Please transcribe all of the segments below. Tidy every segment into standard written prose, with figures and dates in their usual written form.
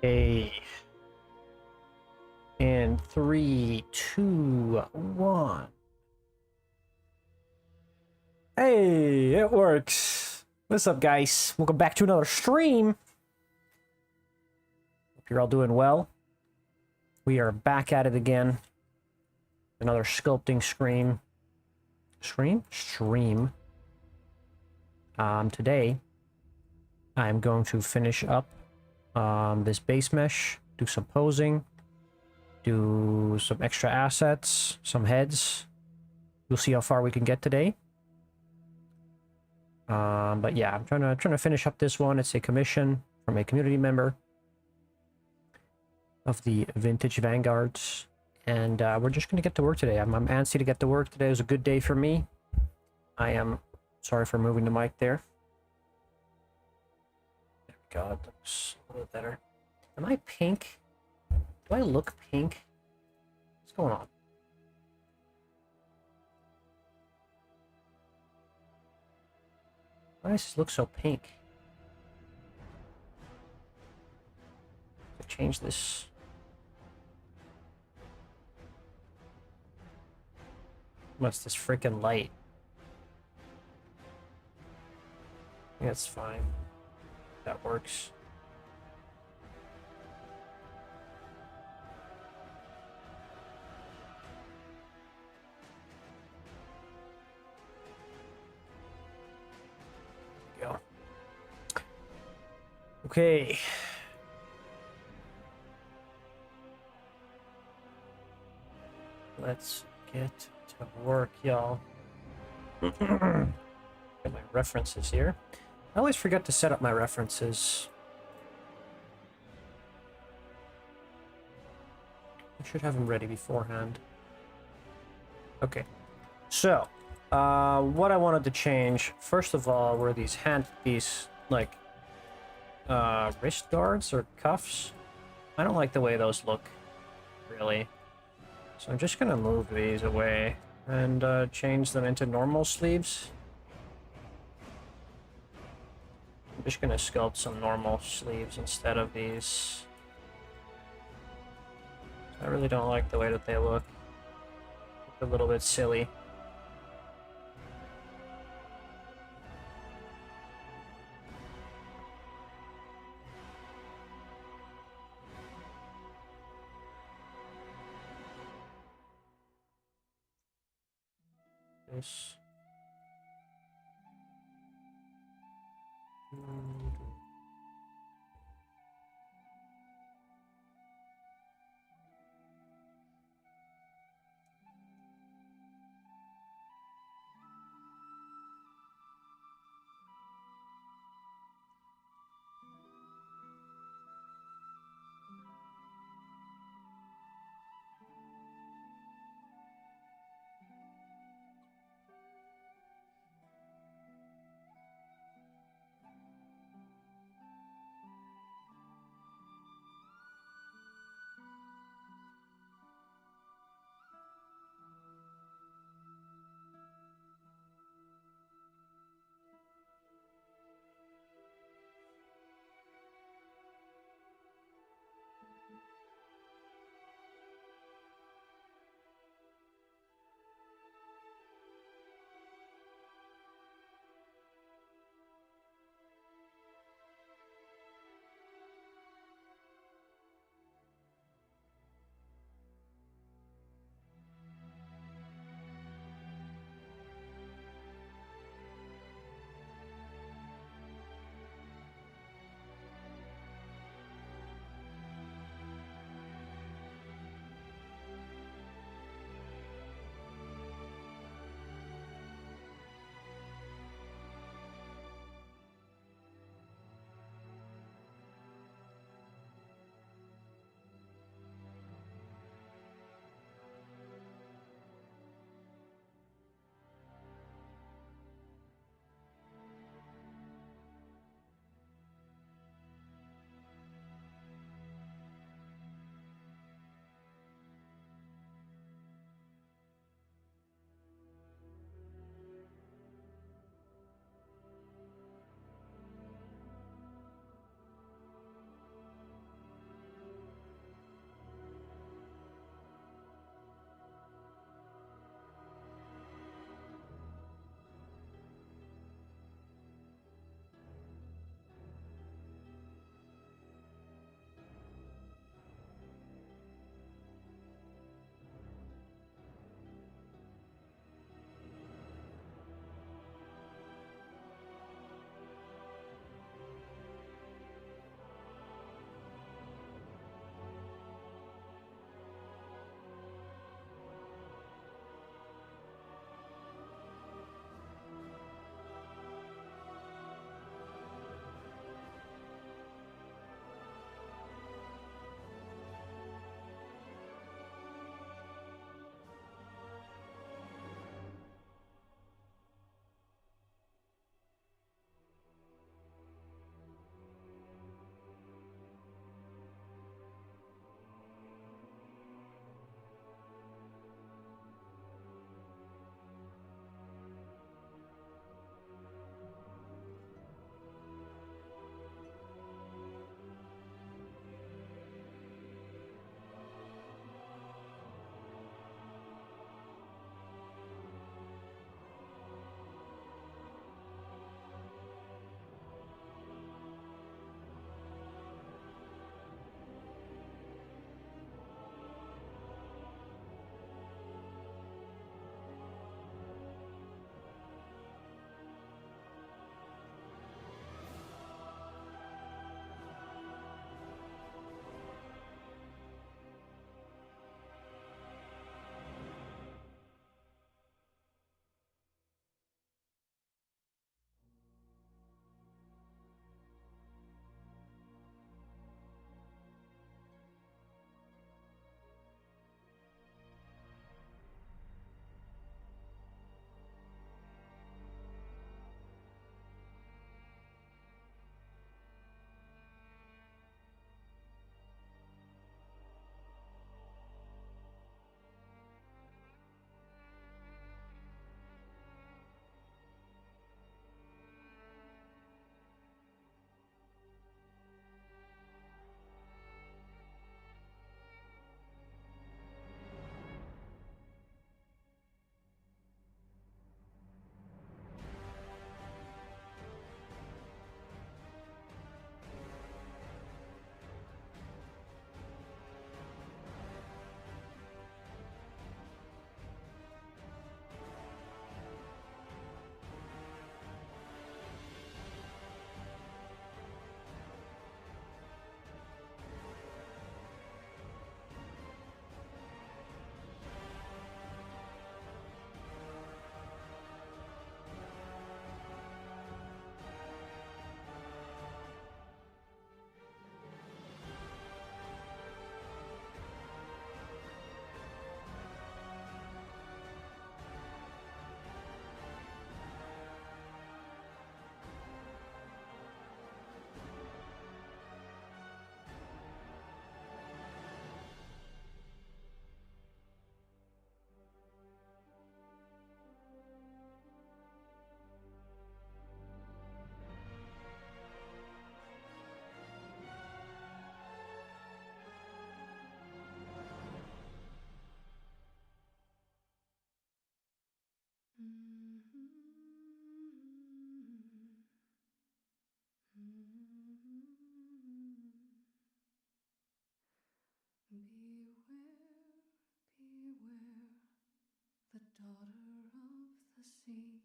A. In 3, 2, 1. Hey, it works. What's up, guys? Welcome back to another stream. Hope you're all doing well. We are back at it again. Another sculpting stream. Stream. Today, I'm going to finish up this base mesh, do some posing, do some extra assets, some heads. We'll see how far we can get today. But yeah, I'm trying to finish up this one. It's a commission from a community member of the vintage Vanguards, and we're just gonna get to work today. I'm antsy to get to work today. It was a good day for me. I am sorry for moving the mic there. There we go. That looks a little better. Am I pink? Do I look pink? What's going on? Why does this look so pink? Change this. What's this freaking light? Yeah, it's fine. That works. There we go. Okay. Let's get to work, y'all. Get my references here. I always forget to set up my references. I should have them ready beforehand. Okay. So, what I wanted to change, first of all, were these like, wrist guards or cuffs. I don't like the way those look, really. So I'm just gonna move these away and change them into normal sleeves. I'm just gonna sculpt some normal sleeves instead of these. I really don't like the way that they look. Look a little bit silly. This. daughter of the sea,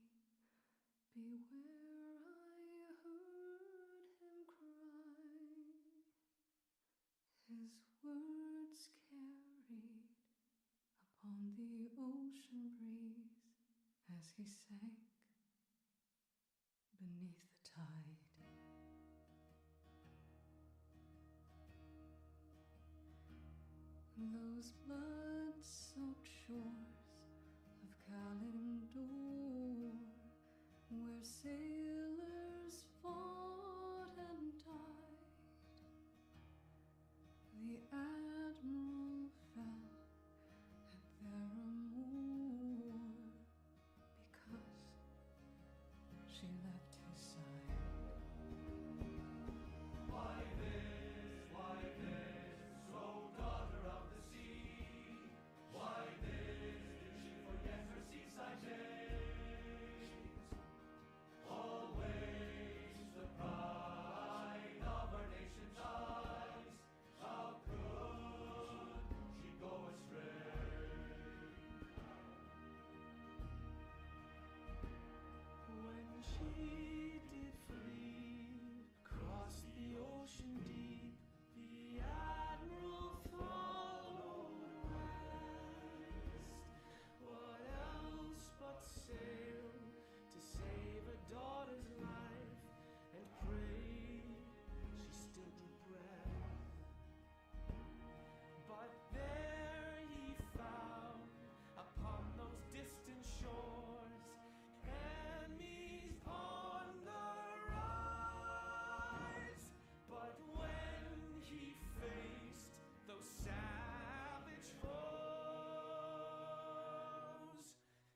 beware, I heard him cry. His words carried upon the ocean breeze as he sank beneath the tide. Those blood-soaked shores of Kalimdor, where sailors fought and died, the admiral fell at their amour because she left his side. Why this, oh daughter of the sea? Why this, did she forget her seaside days? Always the pride of our nation's eyes. How could she go astray? When she did flee across the ocean deep, the admiral followed west. What else but sail to save a daughter's life and pray she still drew breath? But there he found upon those distant shores enemies on the rise. But when he faced those savage foes,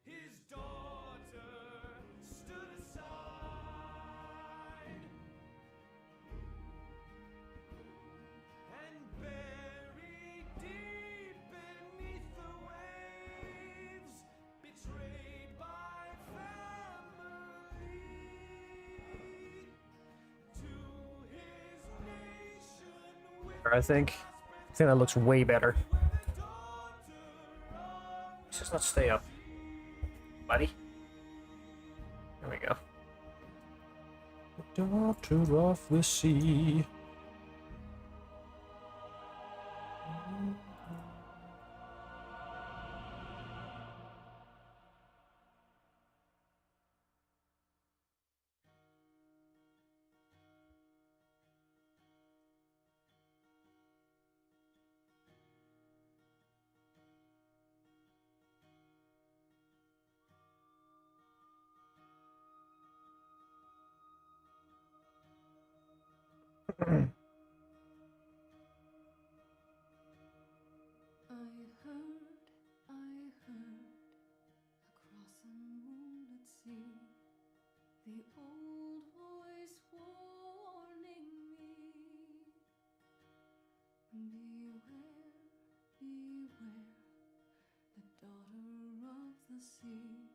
his daughter stood aside and buried deep beneath the waves, betrayed by family, to his nation with I think that looks way better. Let's just not stay up, buddy. There we go. The daughter of the sea. I heard, across a moonlit sea, the old voice warning me. Beware, beware, the daughter of the sea.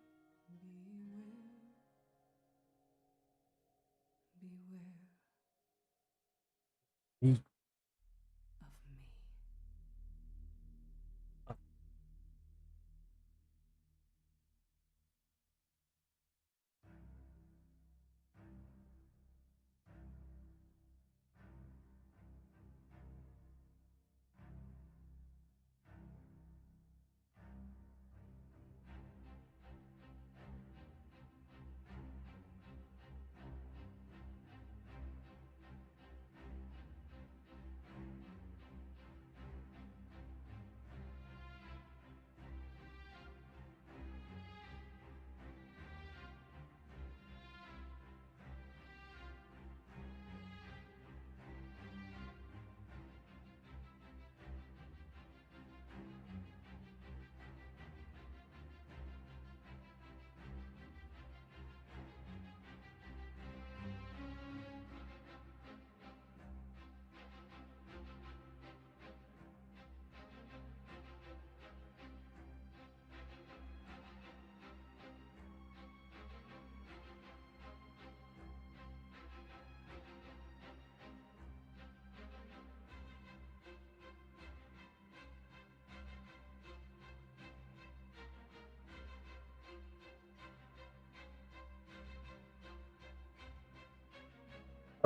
Beware, beware Mm. of me.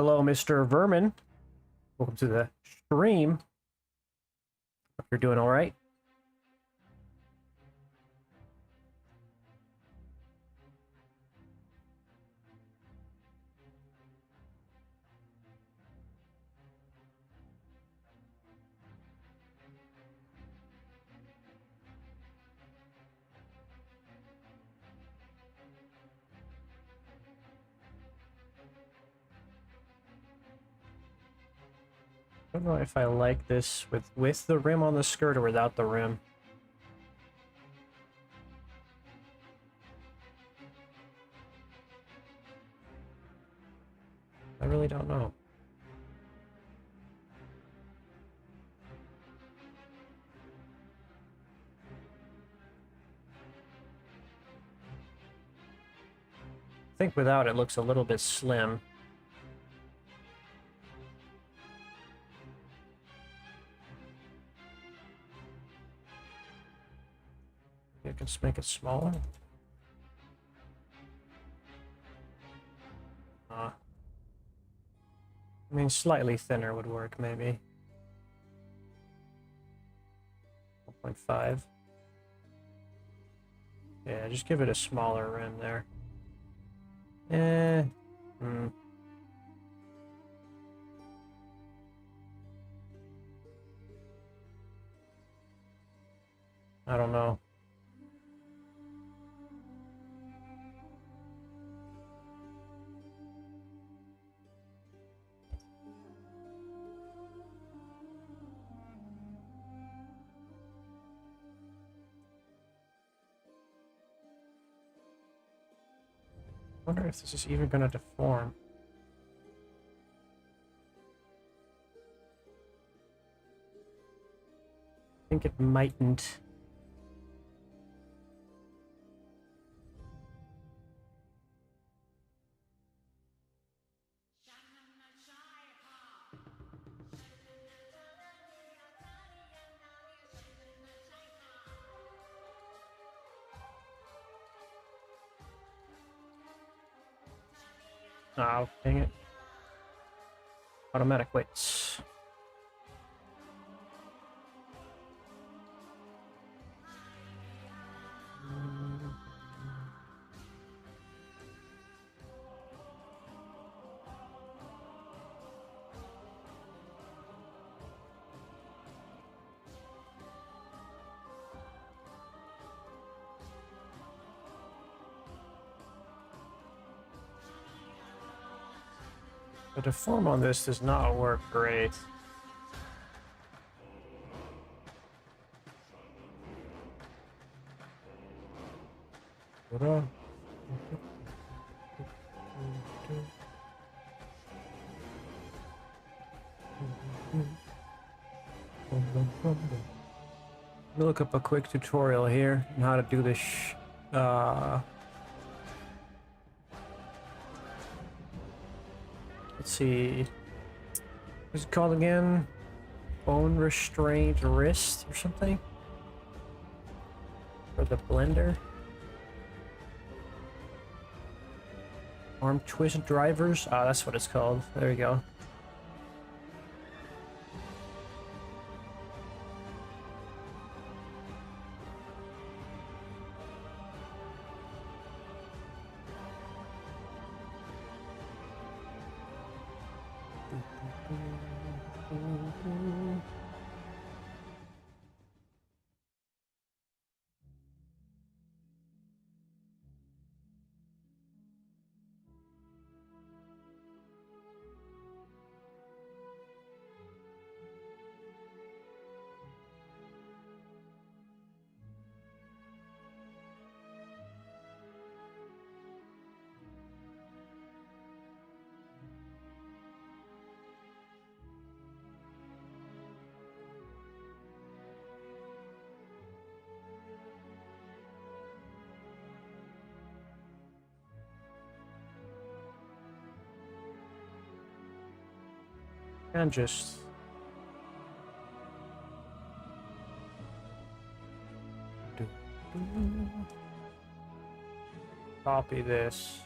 Hello, Mr. Vermin. Welcome to the stream. Hope you're doing all right. I don't know if I like this with the rim on the skirt or without the rim. I really don't know. I think without it looks a little bit slim. You can just make it smaller. I mean, slightly thinner would work, maybe. 1.5. Yeah, just give it a smaller rim there. I don't know. I wonder if this is even going to deform. I think it mightn't. Oh, dang it. Automatic weights. The deform on this does not work great. Look up a quick tutorial here on how to do this. Let's see. What's it called again? Bone restrained wrist or something? For the blender? Arm twist drivers? Ah, that's what it's called. There you go. And just copy this,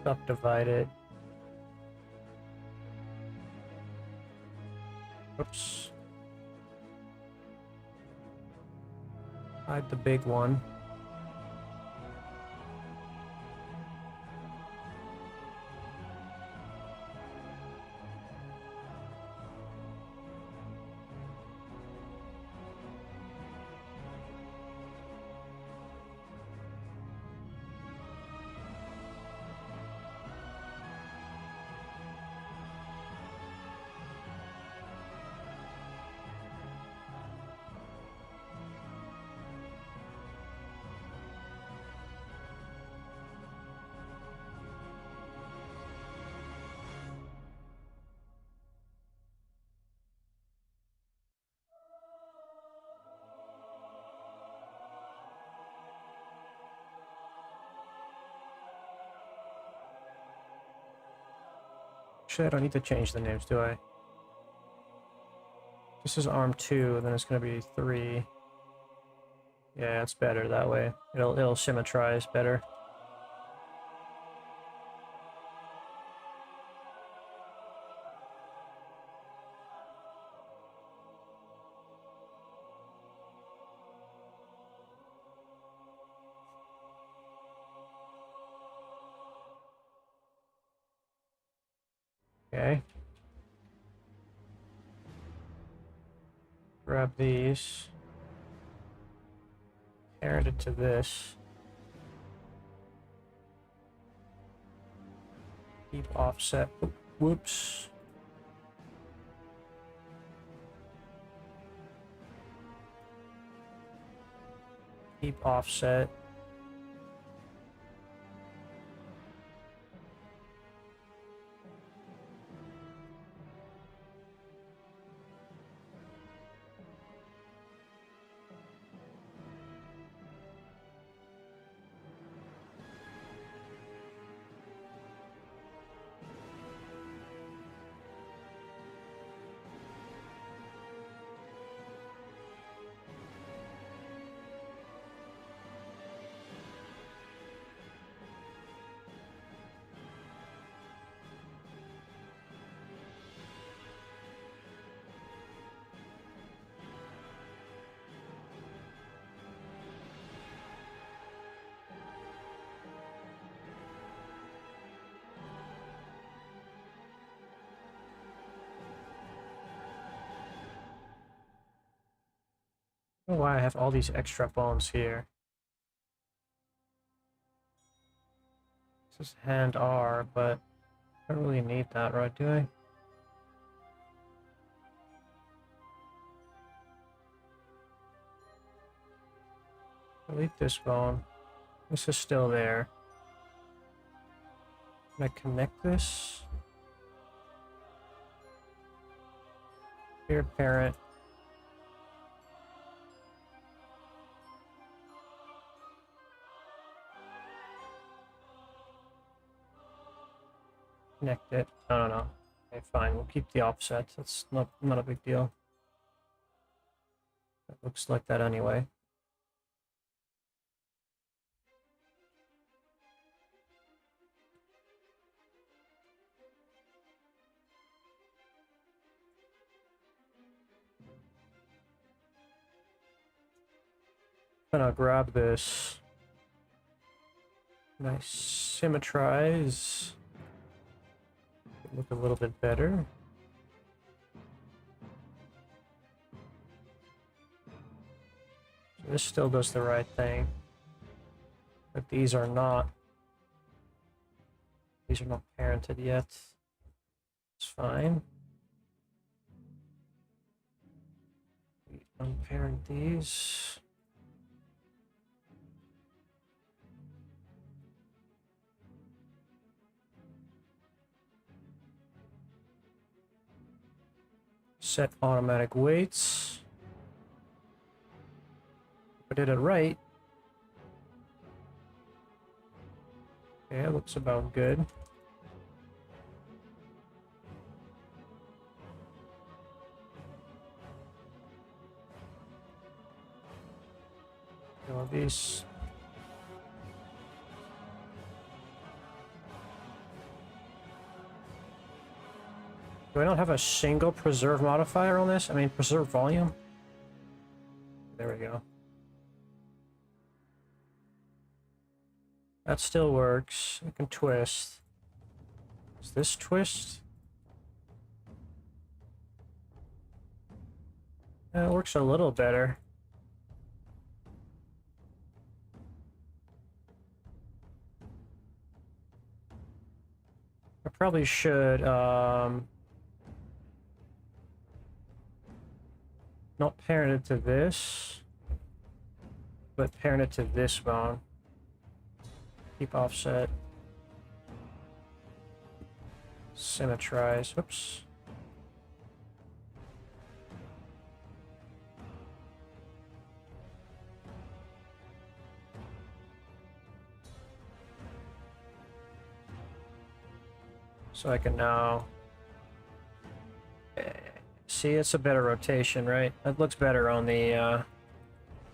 subdivide it, Oops. Hide the big one. Actually, I don't need to change the names, do I? This is arm 2, then it's going to be 3. Yeah, it's better that way. It'll symmetrize better. Okay. Grab these. Parent it to this. Keep offset. Whoops. Keep offset. I don't know why I have all these extra bones here. This is hand R, but I don't really need that, right, do I? Delete this bone. This is still there. Can I connect this? Here, parent. Connect it. No. Okay, fine. We'll keep the offset. That's not a big deal. It looks like that anyway. I'm gonna grab this. Nice symmetrize. Look a little bit better. So this still does the right thing. But these are not. These are not parented yet. It's fine. We unparent these. Set automatic weights. I did it right. Yeah, looks about good. All these. Do I not have a single preserve modifier on this? I mean, preserve volume? There we go. That still works. I can twist. Is this twist? It works a little better. I probably should, not parent it to this, but parent it to this bone. Keep offset. Symmetrize. Whoops. So I can now see it's a better rotation, right? That looks better on the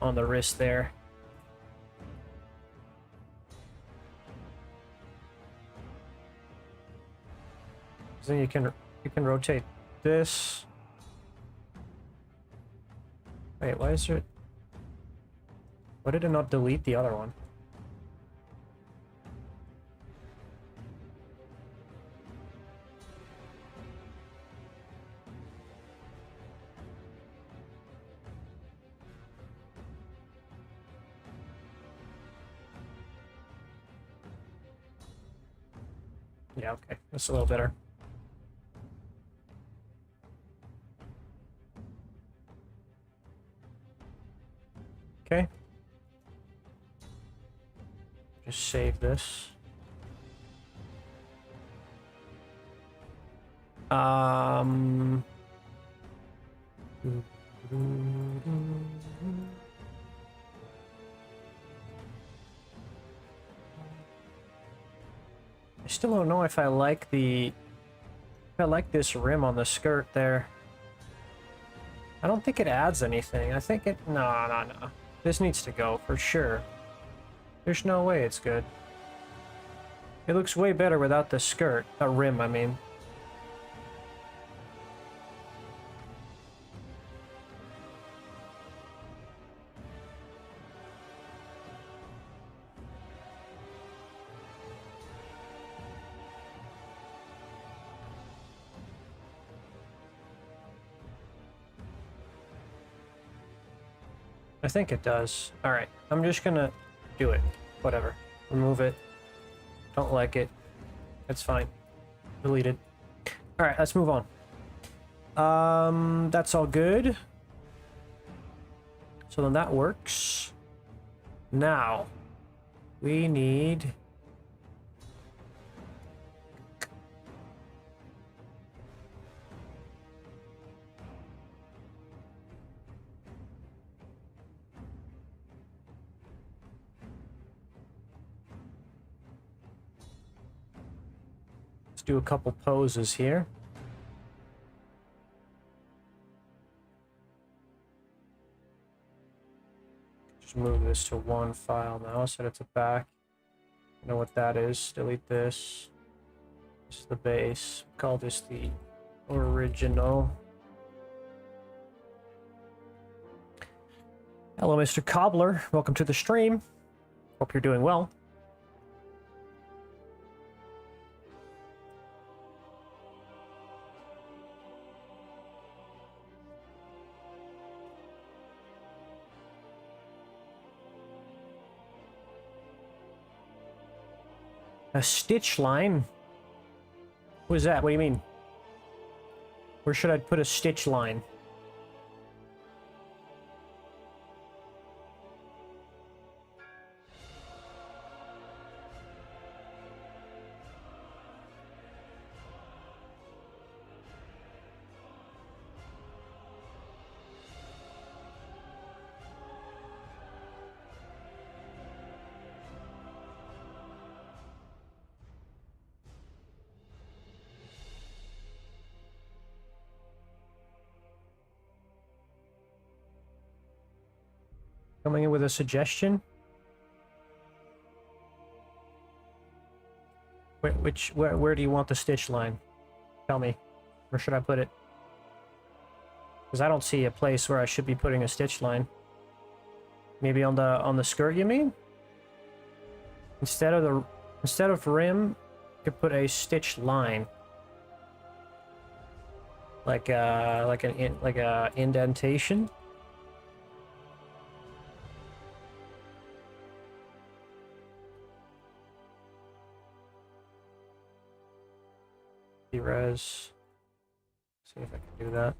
wrist there. Then you can rotate this. Wait, why is it? Why did it not delete the other one? Yeah, okay, that's a little better. Okay. Just save this. I still don't know if I like this rim on the skirt there. I don't think it adds anything. I think it... No. This needs to go, for sure. There's no way it's good. It looks way better without the skirt. Rim, I mean. I think it does. Alright, I'm just gonna do it. Whatever. Remove it. Don't like it. It's fine. Delete it. Alright, let's move on. That's all good. So then that works. Now, we need... do a couple poses here. Just move this to one file now, set it to back. You know what that is. Delete this. This is the base. Call this the original. Hello, Mr. Cobbler. Welcome to the stream. Hope you're doing well. A stitch line? What is that? What do you mean? Where should I put a stitch line? Coming in with a suggestion? Where do you want the stitch line? Tell me. Where should I put it? Because I don't see a place where I should be putting a stitch line. Maybe on the skirt, you mean? Instead of rim, you could put a stitch line. Like a indentation. Res. See if I can do that.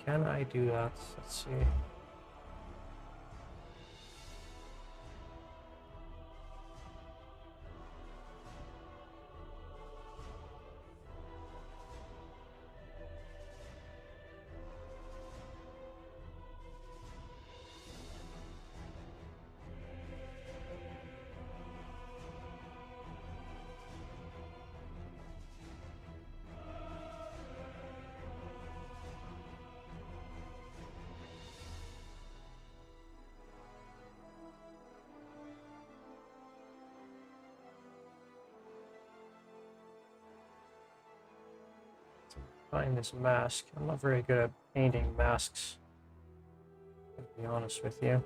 Can I do that? Let's see. Find this mask. I'm not very good at painting masks, to be honest with you.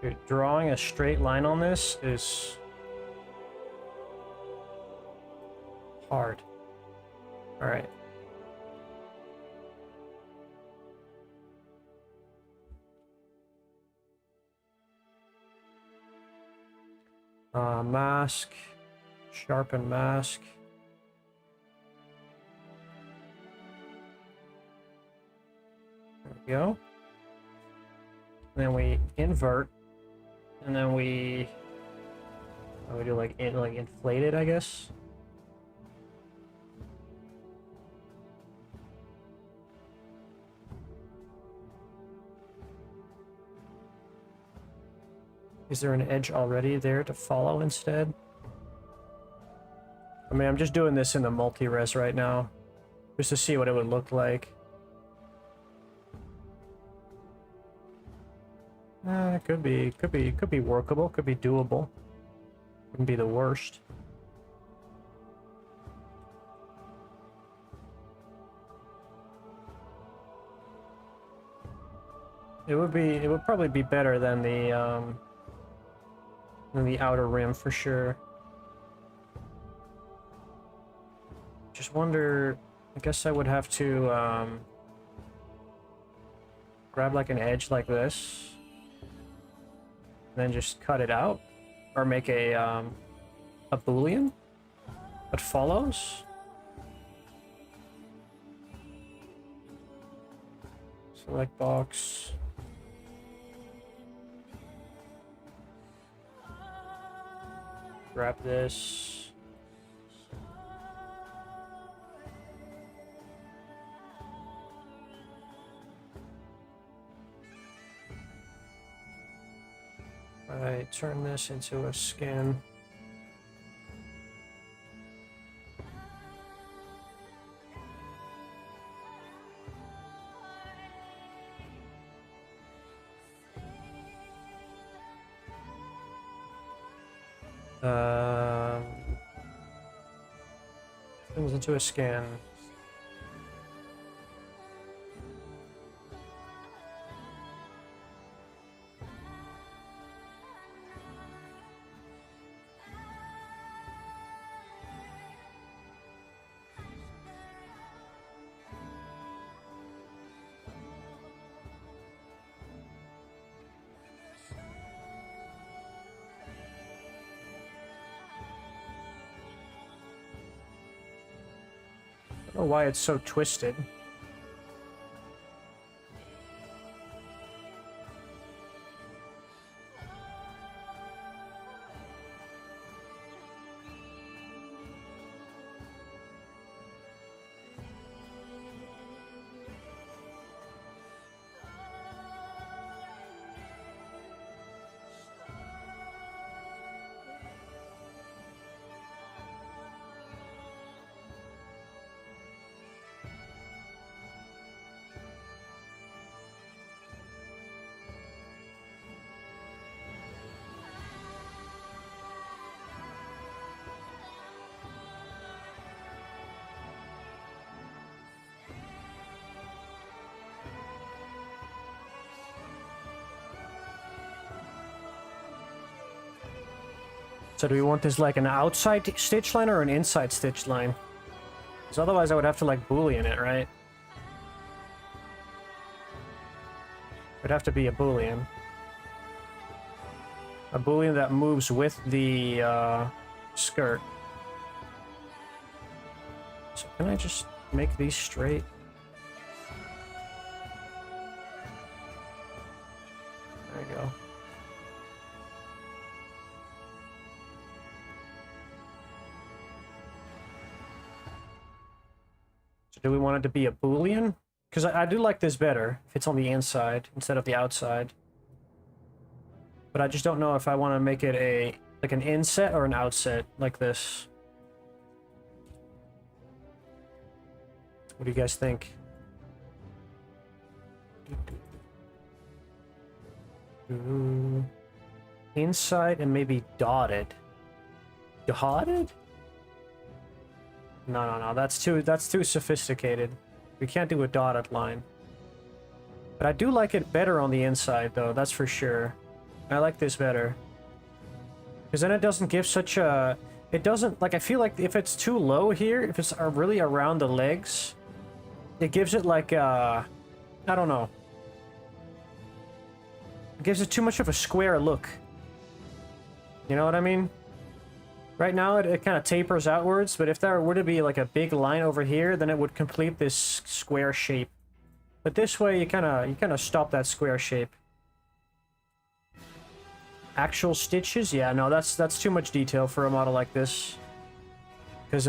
Dude, drawing a straight line on this is hard. All right. Mask, sharpen mask. There we go. Then we invert, and then we do like inflate it, I guess. Is there an edge already there to follow instead? I mean, I'm just doing this in the multi-res right now, just to see what it would look like. It could be workable, could be doable. Wouldn't be the worst. It would probably be better than the outer rim for sure. Just wonder, I guess I would have to grab like an edge like this, and then just cut it out, or make a boolean that follows. Select box. Grab this. Alright, turn this into a skin. Things into a scan. don't know why it's so twisted. So do we want this like an outside stitch line or an inside stitch line? Because otherwise I would have to like Boolean it, right? It would have to be a Boolean. A Boolean that moves with the skirt. So can I just make these straight? There you go. Do we want it to be a Boolean? Because I do like this better if it's on the inside instead of the outside. But I just don't know if I want to make it a like an inset or an outset like this. What do you guys think? Inside and maybe dotted. Dotted? No. That's too sophisticated. We can't do a dotted line. But I do like it better on the inside, though. That's for sure. I like this better. Because then it doesn't give such a... It doesn't... Like, I feel like if it's too low here, if it's really around the legs, it gives it like I don't know. It gives it too much of a square look. You know what I mean? Right now, it kind of tapers outwards, but if there were to be like a big line over here, then it would complete this square shape. But this way, you kind of stop that square shape. Actual stitches? Yeah, no, that's too much detail for a model like this. Because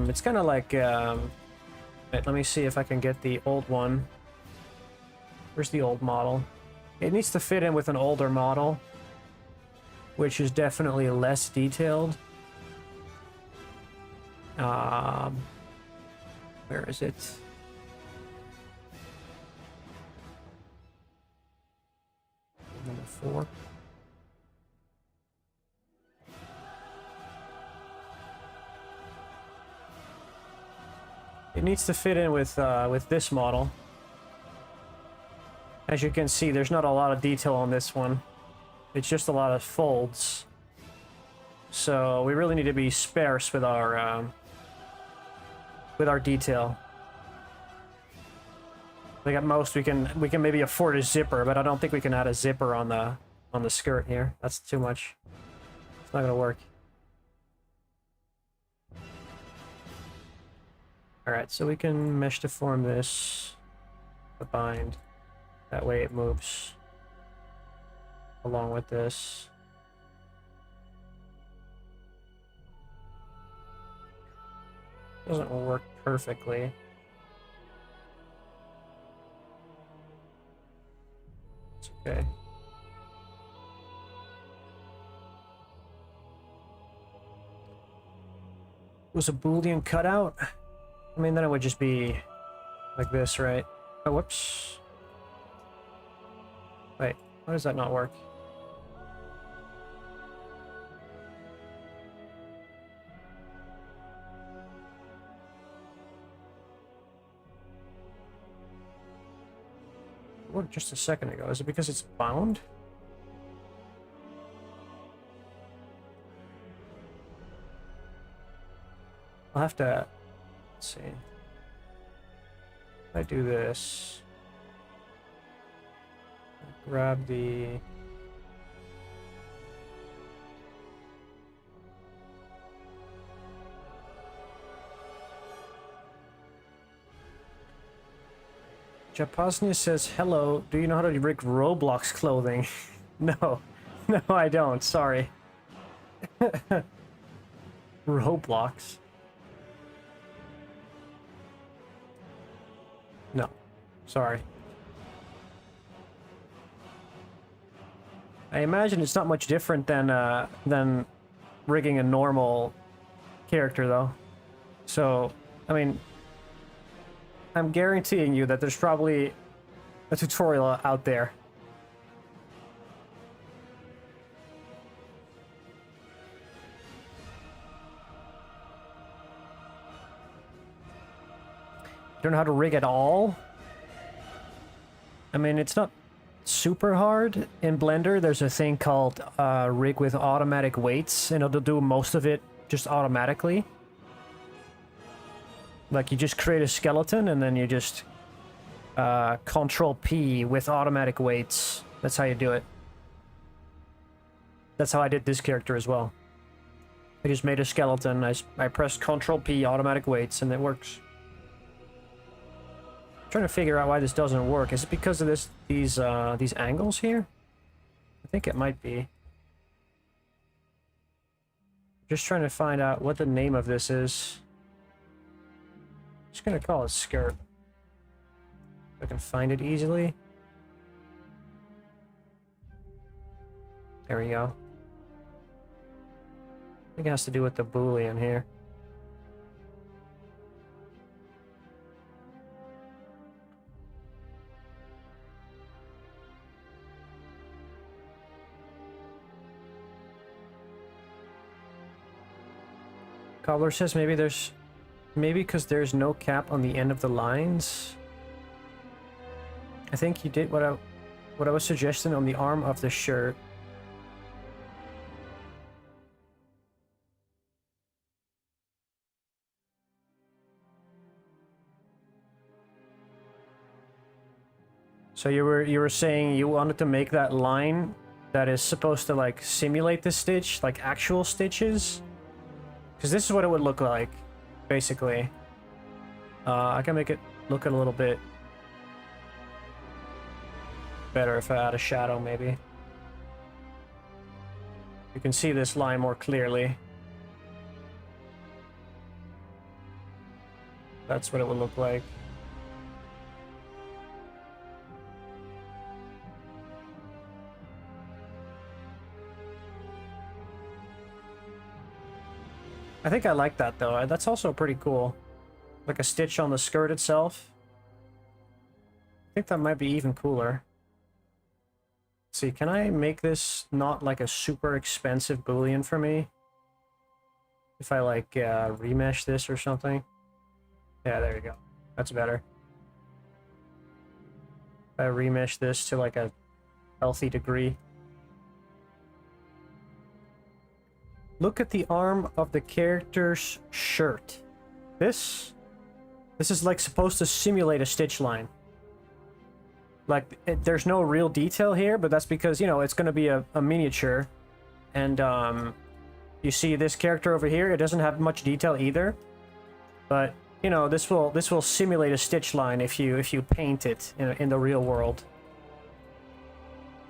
it's kind of like wait, let me see if I can get the old one. Where's the old model? It needs to fit in with an older model, which is definitely less detailed. Where is it? Number 4. It needs to fit in with this model. As you can see, there's not a lot of detail on this one. It's just a lot of folds. So we really need to be sparse with our detail. Like at most we can maybe afford a zipper, but I don't think we can add a zipper on the skirt here. That's too much. It's not gonna work. Alright, so we can mesh deform this, the bind. That way it moves along with this. Doesn't work perfectly. It's okay. Was a Boolean cutout? I mean, then it would just be like this, right? Oh, whoops. Wait, why does that not work? It worked just a second ago. Is it because it's bound? I'll have to... Let's see. If I do this... Grab the... Japasnia says, hello, do you know how to rig Roblox clothing? No. No, I don't. Sorry. Roblox? No. Sorry. I imagine it's not much different than rigging a normal character, though. So, I mean, I'm guaranteeing you that there's probably a tutorial out there. You don't know how to rig at all? I mean, it's not super hard. In Blender, there's a thing called rig with automatic weights, and it'll do most of it just automatically. Like, you just create a skeleton, and then you just Control P with automatic weights. That's how you do it. That's how I did this character as well. I just made a skeleton, I pressed Control P, automatic weights, and it works. I'm trying to figure out why this doesn't work. Is it because of these angles here? I think it might be. Just trying to find out what the name of this is. Just gonna call it skirt. If I can find it easily. There we go. I think it has to do with the Boolean here. Cobbler says maybe because there's no cap on the end of the lines. I think you did what I was suggesting on the arm of the shirt. So you were saying you wanted to make that line that is supposed to like simulate the stitch, like actual stitches? Because this is what it would look like, basically. I can make it look a little bit better if I add a shadow, maybe. You can see this line more clearly. That's what it would look like. I think I like that, though. That's also pretty cool. Like a stitch on the skirt itself. I think that might be even cooler. Let's see, can I make this not like a super expensive Boolean for me? If I like remesh this or something? Yeah, there you go. That's better. If I remesh this to like a healthy degree. Look at the arm of the character's shirt. This is like supposed to simulate a stitch line. Like, there's no real detail here, but that's because, you know, it's going to be a miniature. And you see this character over here, it doesn't have much detail either. But, you know, this will simulate a stitch line if you paint it in the real world.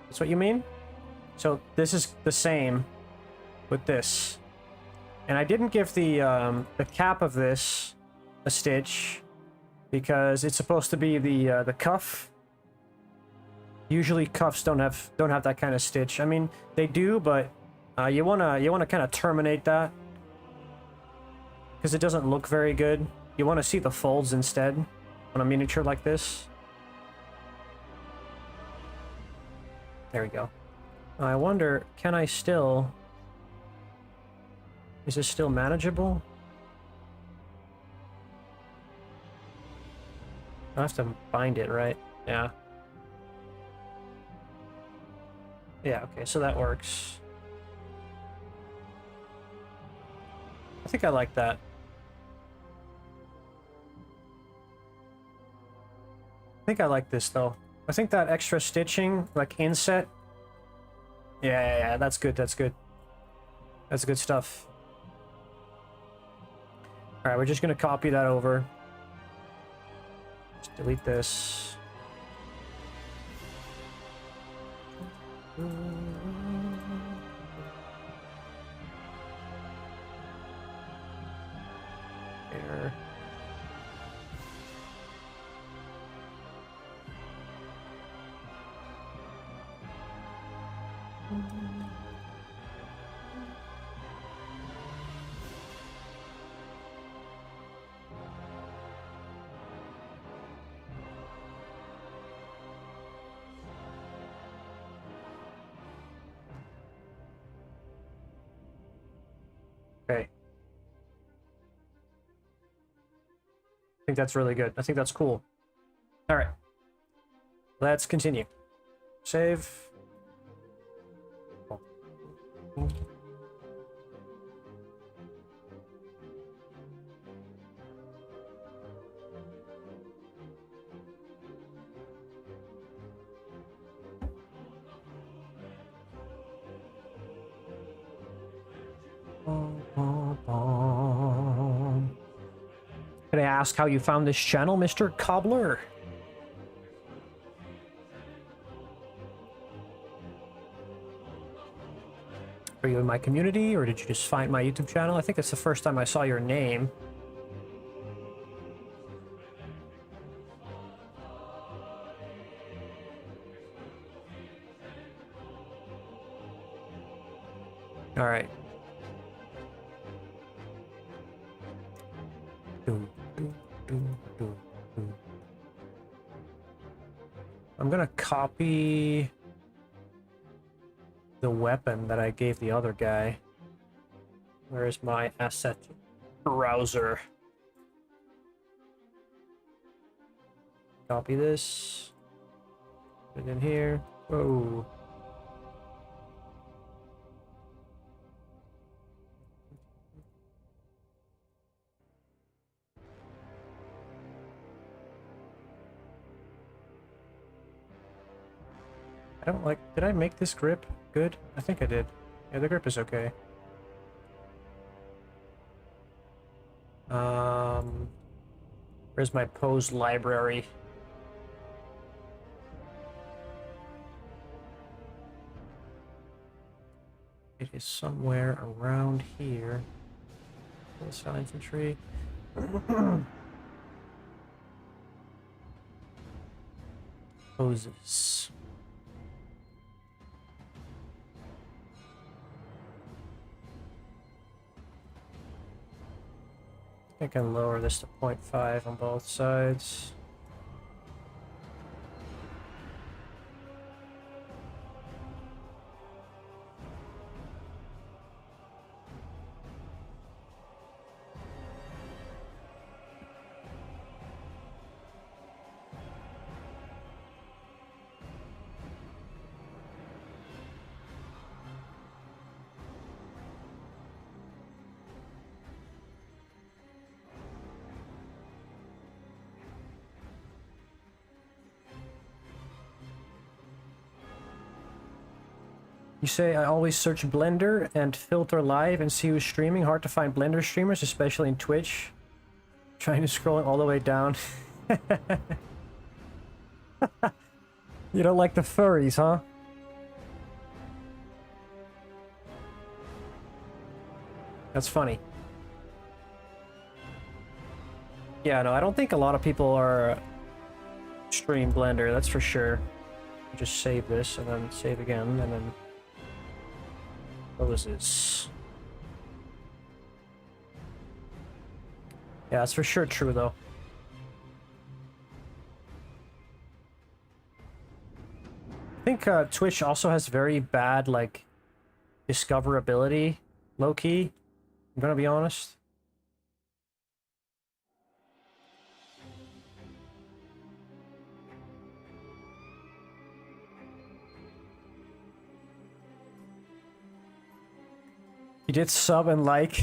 That's what you mean? So this is the same with this. And I didn't give the cap of this a stitch because it's supposed to be the cuff. Usually cuffs don't have that kind of stitch. I mean, they do, but you wanna kind of terminate that because it doesn't look very good. You want to see the folds instead on a miniature like this. There we go. I wonder, can I still... Is this still manageable? I have to bind it, right? Yeah. Yeah, okay, so that works. I think I like that. I think I like this, though. I think that extra stitching, like inset... Yeah, that's good, that's good. That's good stuff. Alright, we're just gonna copy that over. Just delete this. There. Okay. I think that's really good. I think that's cool. All right. Let's continue. Save. Can I ask how you found this channel, Mr. Cobbler? Are you in my community, or did you just find my YouTube channel? I think it's the first time I saw your name. All right. I'm gonna copy the weapon that I gave the other guy. Where is my asset browser? Copy this. Put it in here. Whoa. I don't like... Did I make this grip good? I think I did. Yeah, the grip is okay. Where's my pose library? It is somewhere around here. Style infantry. Poses. I can lower this to 0.5 on both sides. You say I always search Blender and filter live and see who's streaming. Hard to find Blender streamers, especially in Twitch. Trying to scroll all the way down. You don't like the furries, huh? That's funny. Yeah, no, I don't think a lot of people are stream Blender, that's for sure. Just save this and then save again and then... What was this? Yeah, that's for sure true, though. I think Twitch also has very bad, like, discoverability, low-key. I'm gonna be honest. You did sub and like.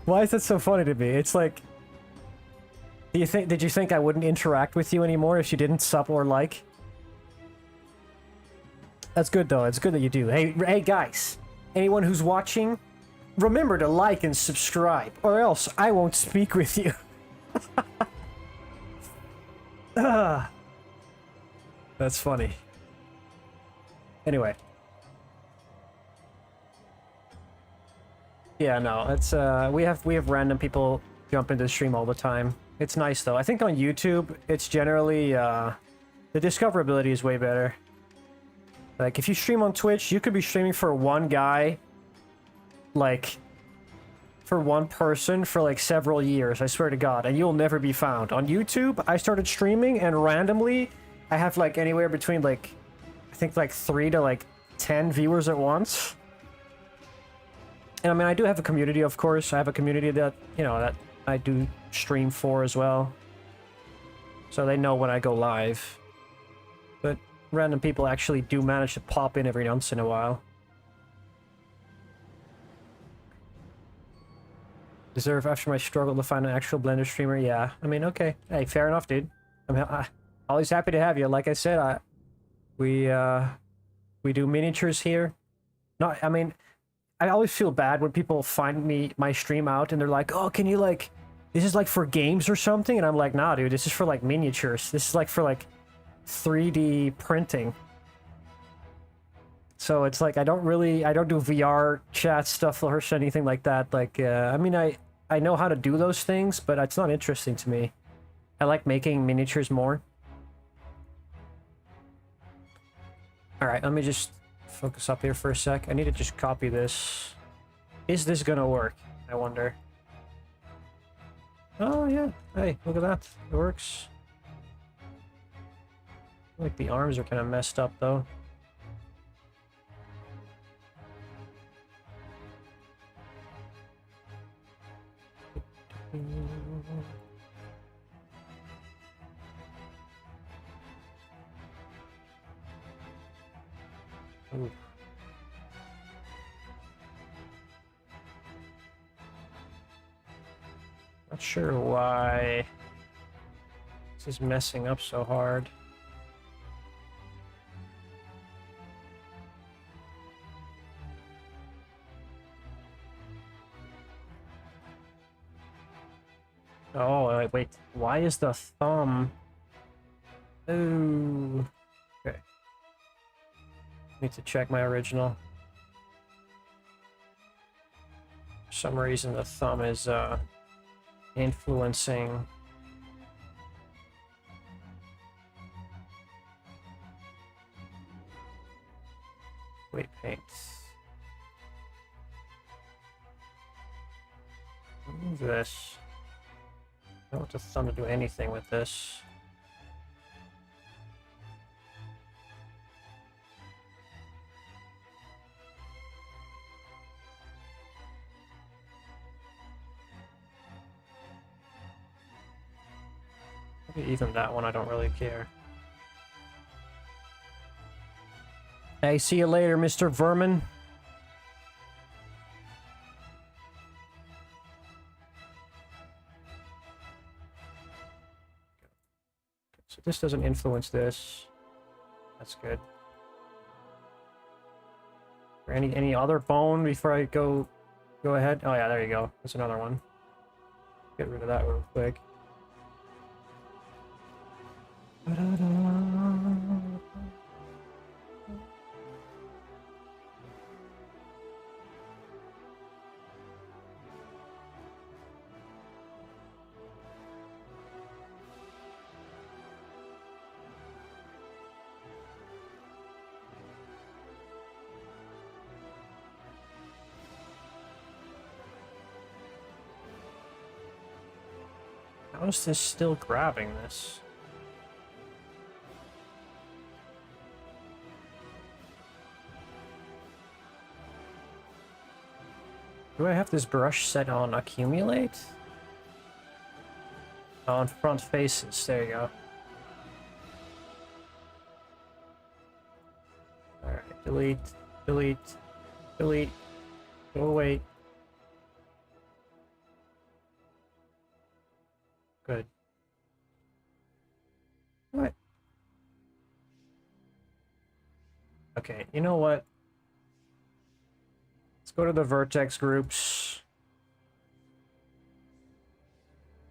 Why is that so funny to me? It's like, did you think I wouldn't interact with you anymore if you didn't sub or like? That's good though. It's good that you do. Hey guys, anyone who's watching, remember to like and subscribe, or else I won't speak with you. That's funny. Anyway. Yeah, no, it's we have random people jump into the stream all the time. It's nice though. I think on YouTube it's generally the discoverability is way better. Like if you stream on Twitch, you could be streaming for one guy, like for one person for like several years, I swear to God, and you'll never be found. On YouTube, I started streaming and randomly I have like anywhere between like I think like 3 to like 10 viewers at once. And I mean, I do have a community, of course. I have a community that, you know, that I do stream for as well. So they know when I go live. But random people actually do manage to pop in every once in a while. Deserve after my struggle to find an actual Blender streamer? Yeah. I mean, okay. Hey, fair enough, dude. I'm always happy to have you. Like I said, we do miniatures here. Not, I mean... I always feel bad when people find my stream out and they're like, oh, can you like, this is like for games or something? And I'm like, nah, dude, this is for like miniatures. This is like for like 3D printing. So it's like, I don't do VR chat stuff or anything like that. Like, I mean, I know how to do those things, but it's not interesting to me. I like making miniatures more. All right, let me just focus up here for a sec. I need to just copy this. Is this gonna work? I wonder. Oh yeah. Hey, look at that. It works. Like the arms are kind of messed up though. Ooh. Not sure why this is messing up so hard. Oh, wait. Why is the thumb? Ooh. Okay. Need to check my original. For some reason the thumb is influencing weight paint. Move this. I don't want the thumb to do anything with this. Even that one, I don't really care. Hey, see you later, Mr. Vermin. So this doesn't influence this. That's good. Or any other bone before I go ahead? Oh yeah, there you go. That's another one. Get rid of that real quick. How is this still grabbing this? Do I have this brush set on accumulate? On front faces, there you go. Alright, delete, delete, delete, go away. Good. What? Okay, you know what? Let's go to the vertex groups.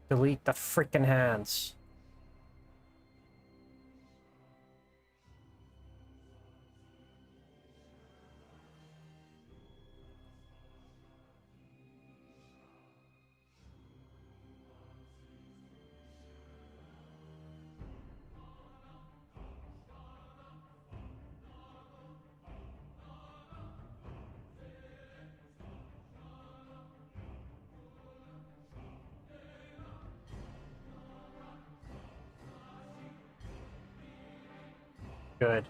Delete the freaking hands. Good.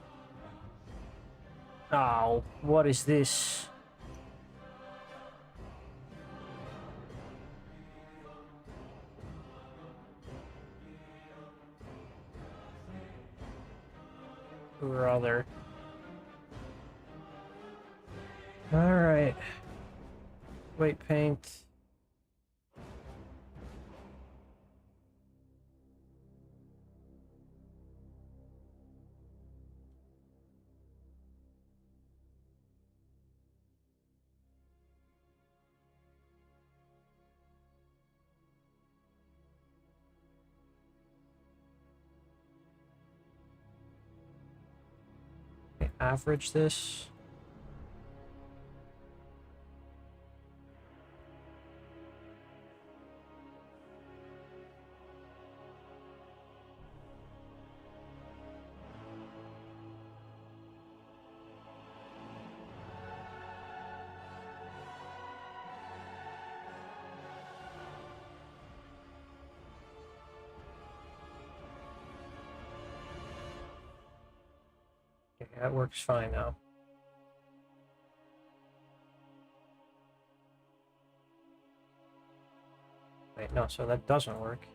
Oh, what is this? Brother. Alright. Weight paint. Okay, average this. Okay, that works fine now. Wait, no, so that doesn't work.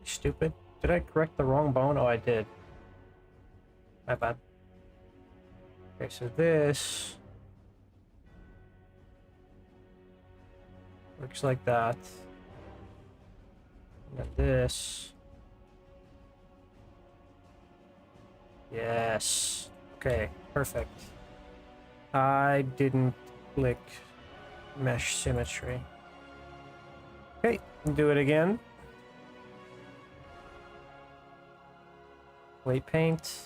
Stupid. Did I correct the wrong bone? Oh, I did. My bad. Okay, so this looks like that. And then this. Yes. Okay, perfect. I didn't click mesh symmetry. Okay, do it again. Weight paint.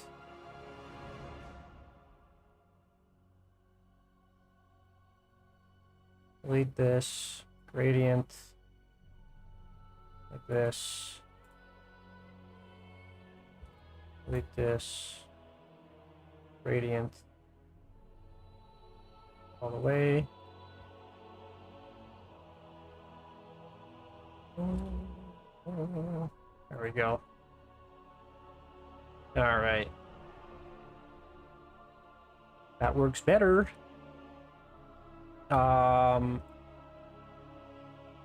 Delete this. Gradient. Like this. Delete this. Gradient. All the way. There we go. All right. That works better.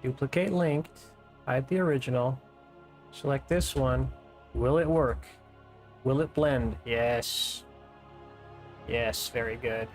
Duplicate linked. Hide the original. Select this one. Will it work? Will it blend? Yes. Yes, very good.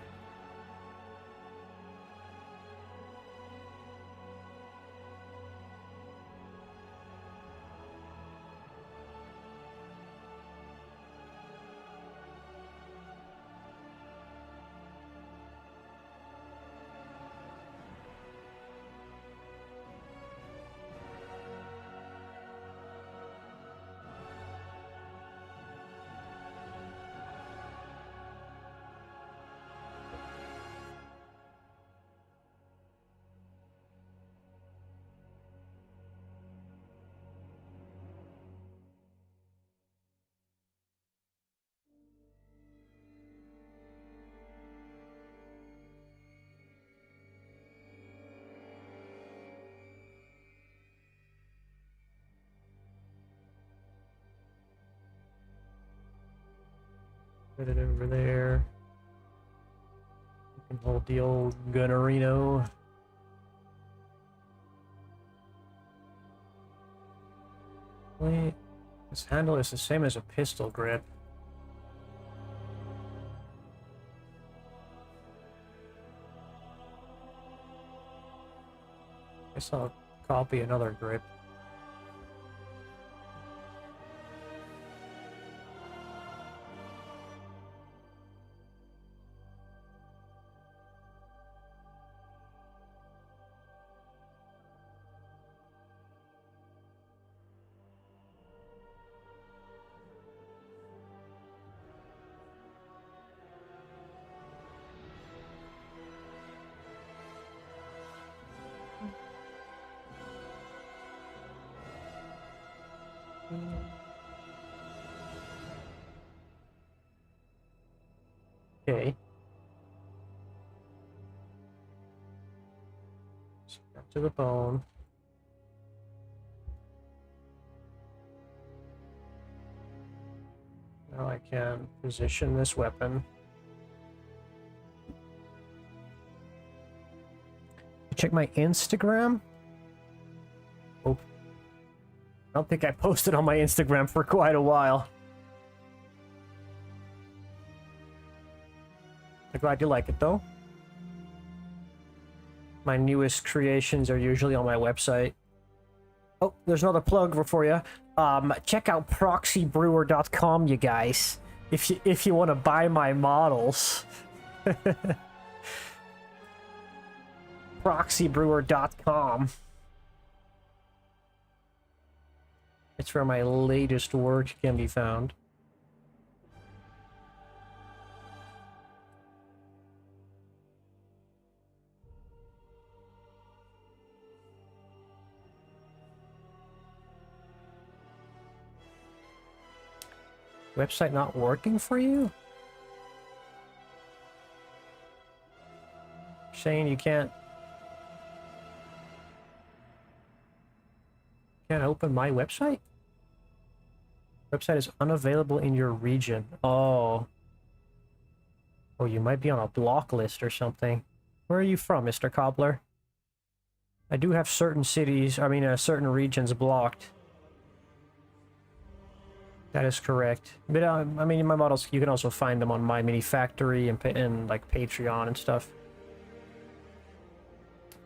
Put it over there. You can hold the old gunnerino. Wait, this handle is the same as a pistol grip. Guess I'll copy another grip. Okay. Back to the bone. Now I can position this weapon. Check my Instagram. Oh, I don't think I posted on my Instagram for quite a while. I'm glad you like it though. My newest creations are usually on my website. Oh, there's another plug for you. Check out ProxyBrewer.com, you guys. If you want to buy my models. ProxyBrewer.com. It's where my latest work can be found. Website not working for you? Saying you can't open my website? Website is unavailable in your region. Oh. Oh, you might be on a block list or something. Where are you from, Mr. Cobbler? I do have certain cities, certain regions blocked. That is correct. But, my models, you can also find them on My Mini Factory and like, Patreon and stuff.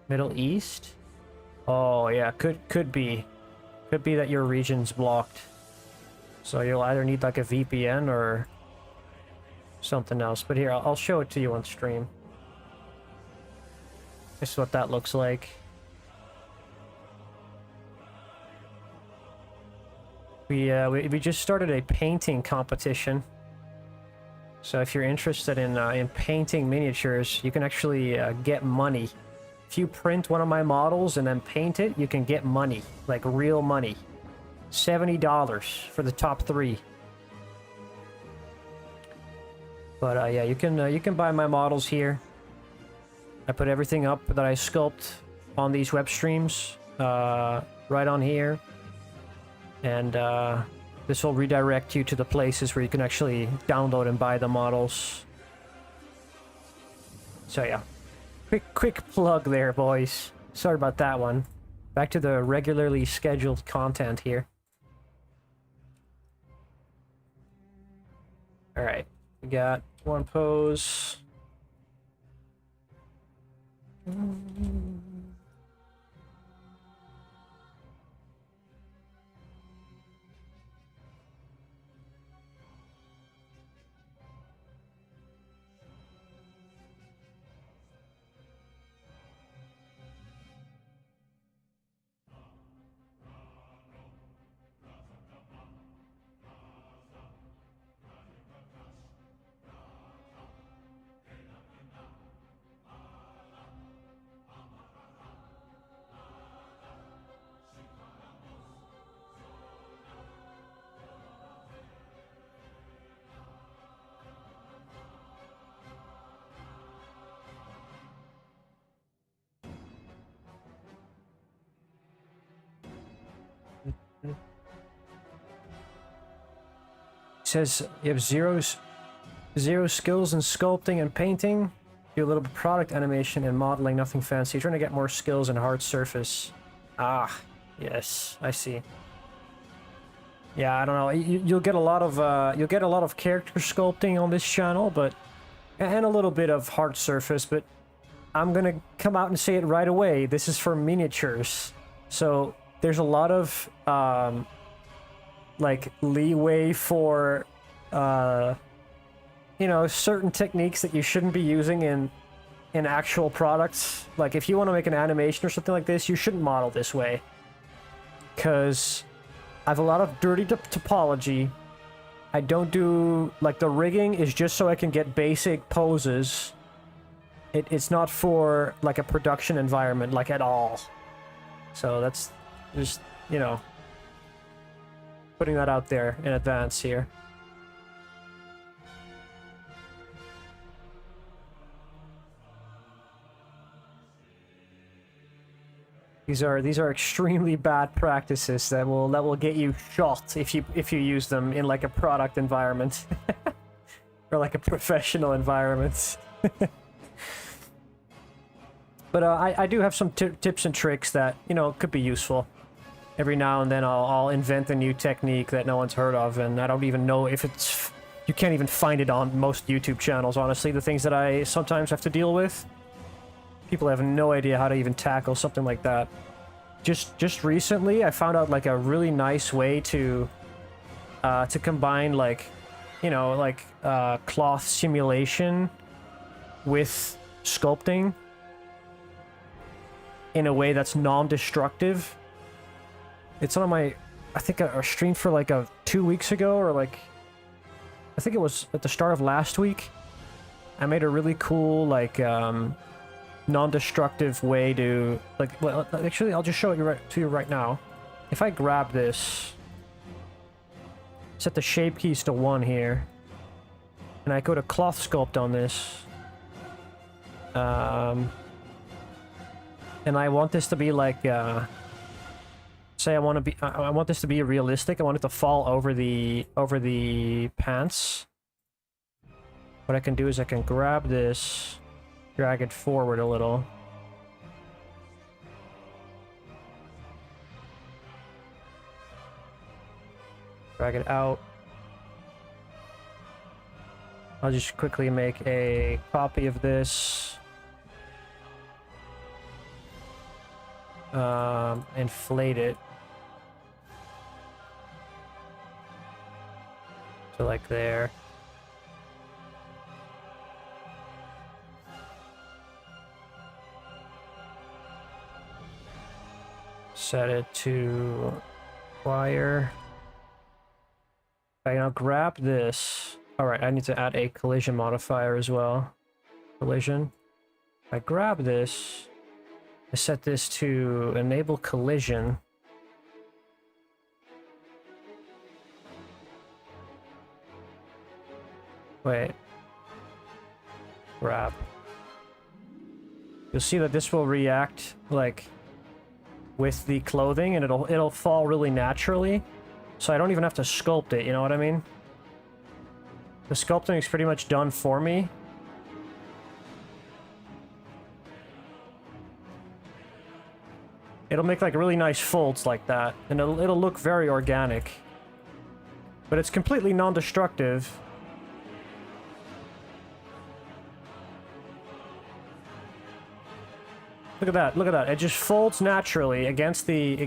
Middle East? Oh, yeah, could be. Could be that your region's blocked. So you'll either need, like, a VPN or something else. But here, I'll show it to you on stream. This is what that looks like. We just started a painting competition. So if you're interested in painting miniatures, you can actually get money. If you print one of my models and then paint it, you can get money, like real money. $70 for the top 3. But yeah, you can buy my models here. I put everything up that I sculpt on these web streams right on here. And this will redirect you to the places where you can actually download and buy the models. So yeah, quick plug there, boys. Sorry about that one. Back to the regularly scheduled content here. All right, we got one pose. Says you have zero skills in sculpting and painting. Do a little bit of product animation and modeling, nothing fancy. You're trying to get more skills in hard surface. Ah, yes, I see. Yeah, I don't know. You'll get a lot of character sculpting on this channel, but and a little bit of hard surface. But I'm gonna come out and say it right away. This is for miniatures, so there's a lot of like leeway for you know, certain techniques that you shouldn't be using in actual products. Like if you want to make an animation or something like this, you shouldn't model this way, because I have a lot of dirty topology. I don't do, like, the rigging is just so I can get basic poses. It's not for like a production environment, like, at all. So that's just, you know, putting that out there in advance here. These are extremely bad practices that will get you shot if you use them in like a product environment or like a professional environment. But I do have some tips and tricks that, you know, could be useful. Every now and then I'll invent a new technique that no one's heard of, and I don't even know if it's... You can't even find it on most YouTube channels, honestly. The things that I sometimes have to deal with. People have no idea how to even tackle something like that. Just recently, I found out like a really nice way to combine like, you know, like cloth simulation with sculpting in a way that's non-destructive. It's on my, I think I streamed for like 2 weeks ago, or like, I think it was at the start of last week. I made a really cool like non-destructive way to like, well, actually I'll just show it to you right now. If I grab this, set the shape keys to 1 here, and I go to cloth sculpt on this, and I want this to be like say I want this to be realistic. I want it to fall over the pants. What I can do is I can grab this, drag it forward a little. Drag it out. I'll just quickly make a copy of this. Inflate it. So like there. Set it to wire. Okay, now grab this. Alright, I need to add a collision modifier as well. Collision. I grab this. I set this to enable collision. Wait. Grab. You'll see that this will react like with the clothing, and it'll fall really naturally. So I don't even have to sculpt it, you know what I mean? The sculpting is pretty much done for me. It'll make like really nice folds like that, and it'll look very organic. But it's completely non-destructive. Look at that, look at that. It just folds naturally against the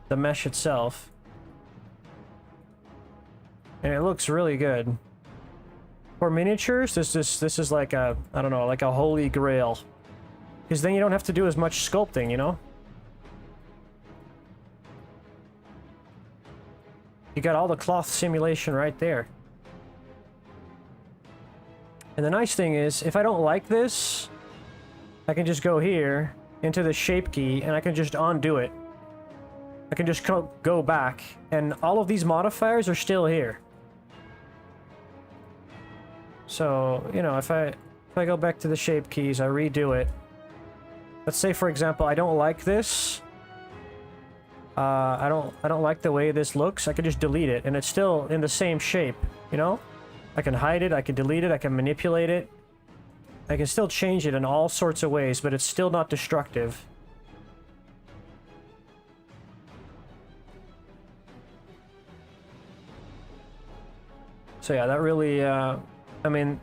mesh itself. And it looks really good. For miniatures, this is like a, I don't know, like a holy grail. Because then you don't have to do as much sculpting, you know? You got all the cloth simulation right there. And the nice thing is, if I don't like this, I can just go here into the shape key and I can just undo it. I can just go back, and all of these modifiers are still here. So, you know, if I go back to the shape keys, I redo it. Let's say, for example, I don't like this. I don't like the way this looks. I can just delete it, and it's still in the same shape, you know? I can hide it, I can delete it, I can manipulate it. I can still change it in all sorts of ways, but it's still not destructive. So yeah, that really, I mean,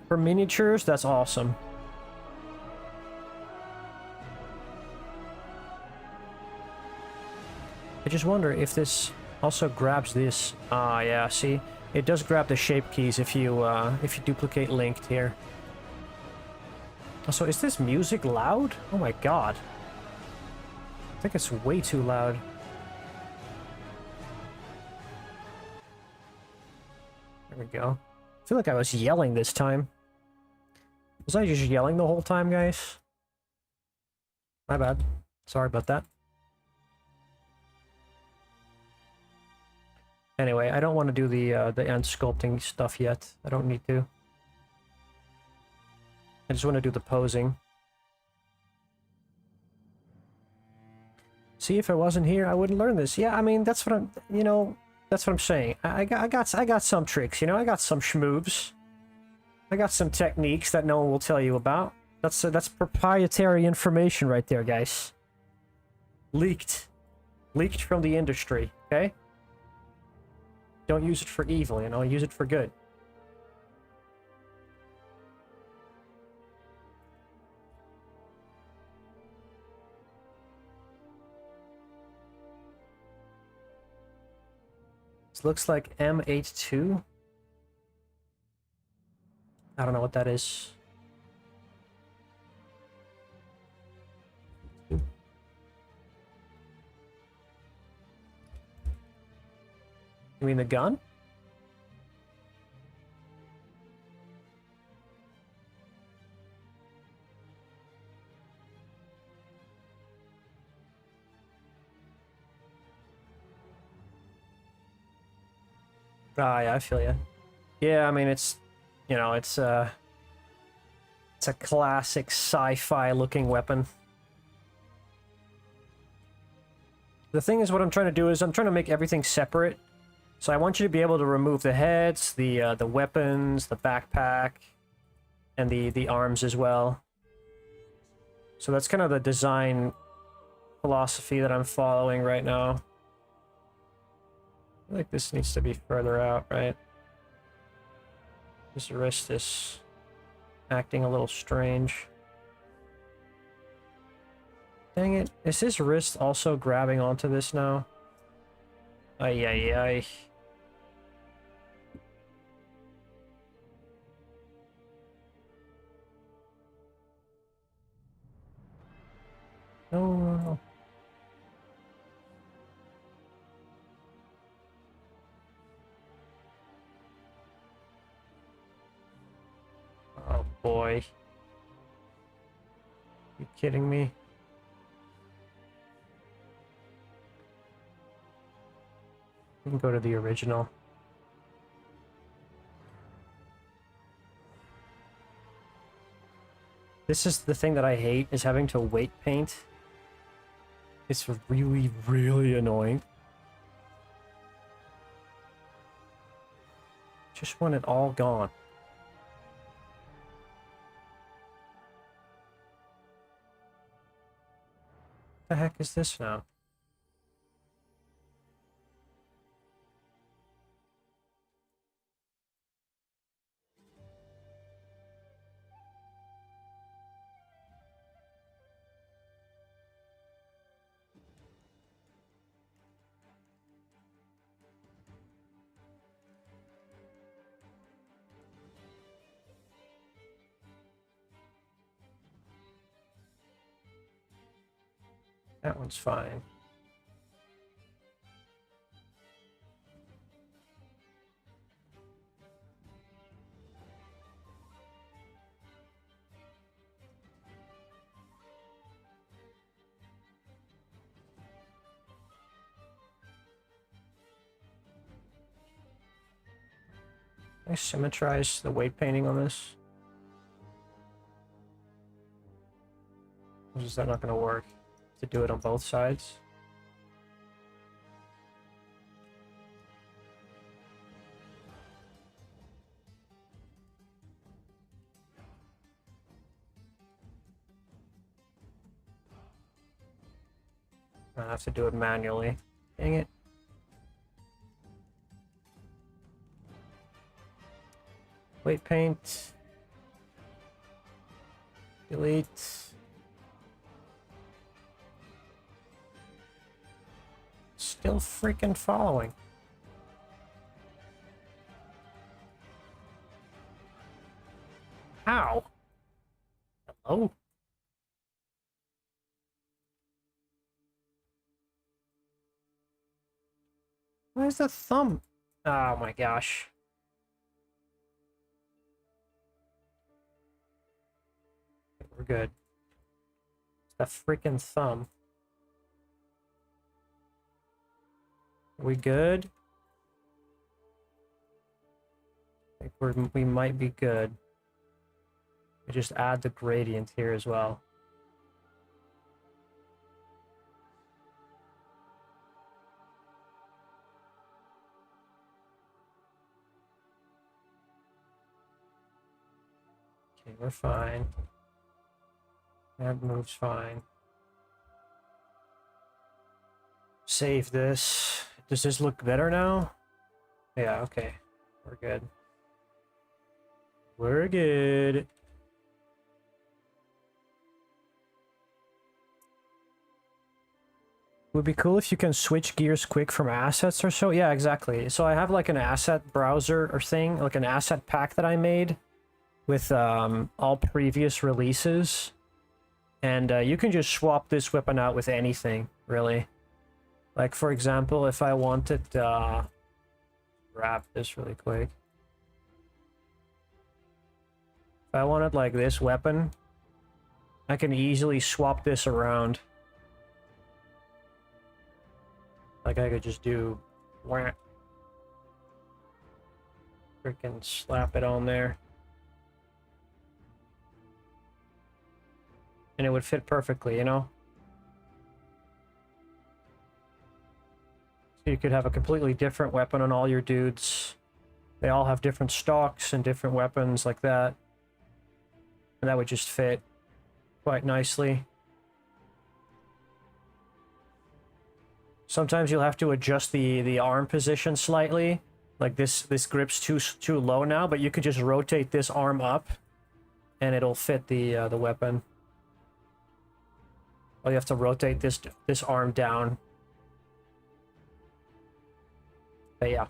for miniatures, that's awesome. I just wonder if this also grabs this. Ah, yeah, see? It does grab the shape keys if you duplicate linked here. Also, is this music loud? Oh my god. I think it's way too loud. There we go. I feel like I was yelling this time. Was I just yelling the whole time, guys? My bad. Sorry about that. Anyway, I don't want to do the end sculpting stuff yet. I don't need to. I just want to do the posing. See, if I wasn't here, I wouldn't learn this. Yeah, I mean, that's what I'm, you know, that's what I'm saying. I got some tricks, you know, I got some schmoves. I got some techniques that no one will tell you about. That's proprietary information right there, guys. Leaked. Leaked from the industry, okay? Don't use it for evil, you know, use it for good. This looks like M82. I don't know what that is. You mean the gun? Ah, yeah, I feel you. Yeah, I mean, it's, you know, it's a classic sci-fi looking weapon. The thing is, what I'm trying to do is I'm trying to make everything separate. So I want you to be able to remove the heads, the weapons, the backpack, and the arms as well. So that's kind of the design philosophy that I'm following right now. I feel like this needs to be further out, right? This wrist is acting a little strange. Dang it. Is his wrist also grabbing onto this now? Ay, ay, ay. No. Oh boy. You kidding me? We can go to the original. This is the thing that I hate, is having to weight paint. It's really, really annoying. Just want it all gone. What the heck is this now? That one's fine. I symmetrize the weight painting on this. Or is that not going to work? To do it on both sides? I have to do it manually. Dang it. Weight paint. Delete. Still freaking following. How? Hello? Where's the thumb? Oh my gosh. We're good. It's the freaking thumb. Are we good? I think we might be good. We just add the gradient here as well. we're fine. That moves fine. Save this. Does this look better now? Yeah, okay. We're good. We're good. Would be cool if you can switch gears quick from assets or so. Yeah, exactly. So I have like an asset browser or thing, like an asset pack that I made with all previous releases. And you can just swap this weapon out with anything, really. Like, for example, if I wanted... grab this really quick. If I wanted, like, this weapon, I can easily swap this around. Like, I could just do... whack. Freaking slap it on there. And it would fit perfectly, you know? So you could have a completely different weapon on all your dudes. They all have different stocks and different weapons like that. And that would just fit quite nicely. Sometimes you'll have to adjust the arm position slightly. Like this grip's too low now, but you could just rotate this arm up and it'll fit the weapon. Or you have to rotate this arm down. But yeah.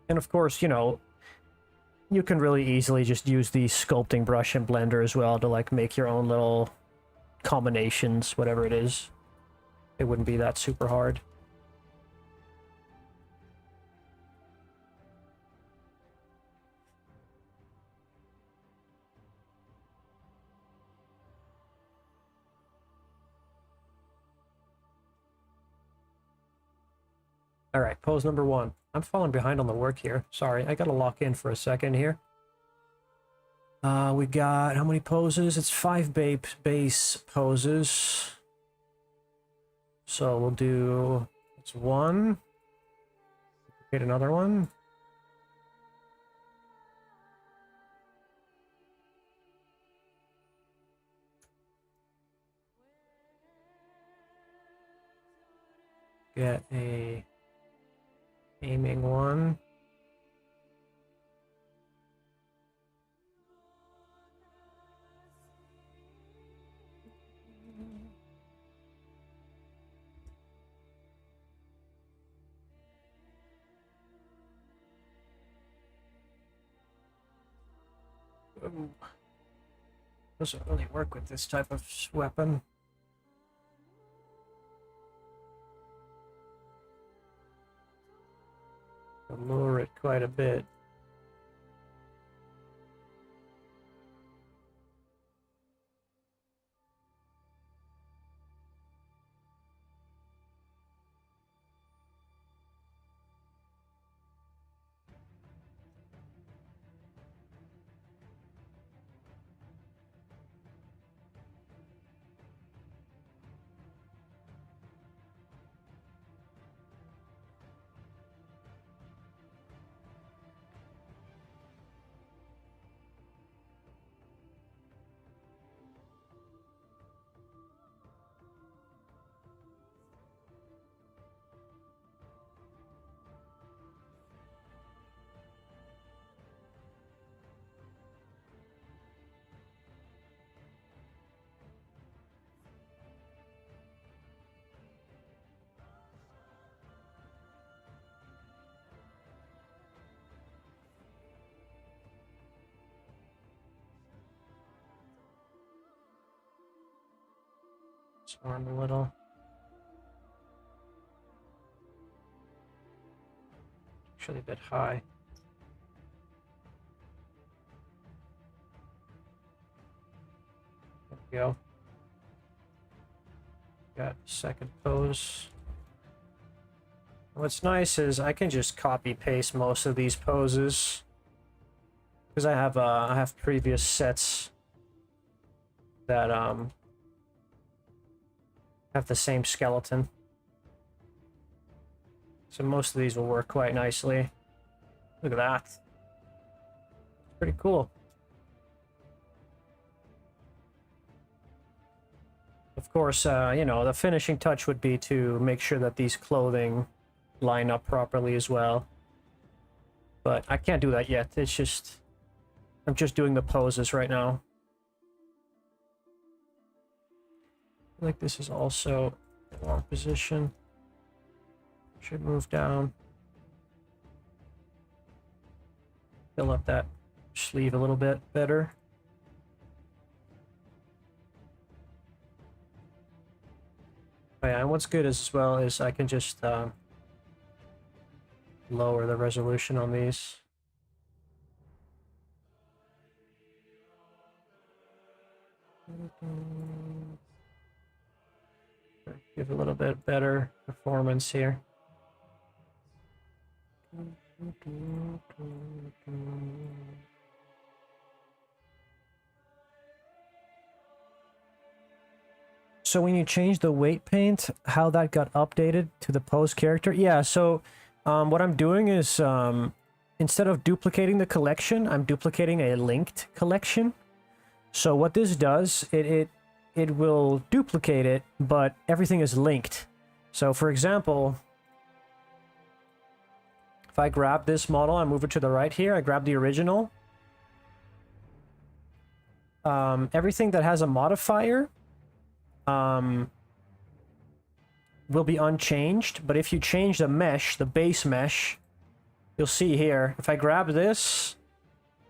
And of course, you know, you can really easily just use the sculpting brush in Blender as well to like make your own little combinations, whatever it is. It wouldn't be that super hard. All right, pose number 1. I'm falling behind on the work here. Sorry, I gotta lock in for a second here. We got how many poses? It's 5 base poses. So we'll do, it's 1. Get another one. Get a aiming one. Doesn't really work with this type of weapon. I'll lower it quite a bit. Arm a little. Actually a bit high. There we go. Got second pose. What's nice is I can just copy paste most of these poses because I have previous sets that have the same skeleton. So most of these will work quite nicely. Look at that. Pretty cool. Of course, you know, the finishing touch would be to make sure that these clothing line up properly as well. But I can't do that yet. It's just... I'm just doing the poses right now. I feel like this is also in the wrong position. Should move down. Fill up that sleeve a little bit better. Oh yeah, and what's good as well is I can just lower the resolution on these. Give a little bit better performance here. So when you change the weight paint, how that got updated to the pose character? Yeah, so what I'm doing is instead of duplicating the collection, I'm duplicating a linked collection. So what this does, it will duplicate it, but everything is linked. So for example, if I grab this model and move it to the right here, I grab the original. Everything that has a modifier will be unchanged, but if you change the mesh, the base mesh, you'll see here, if I grab this,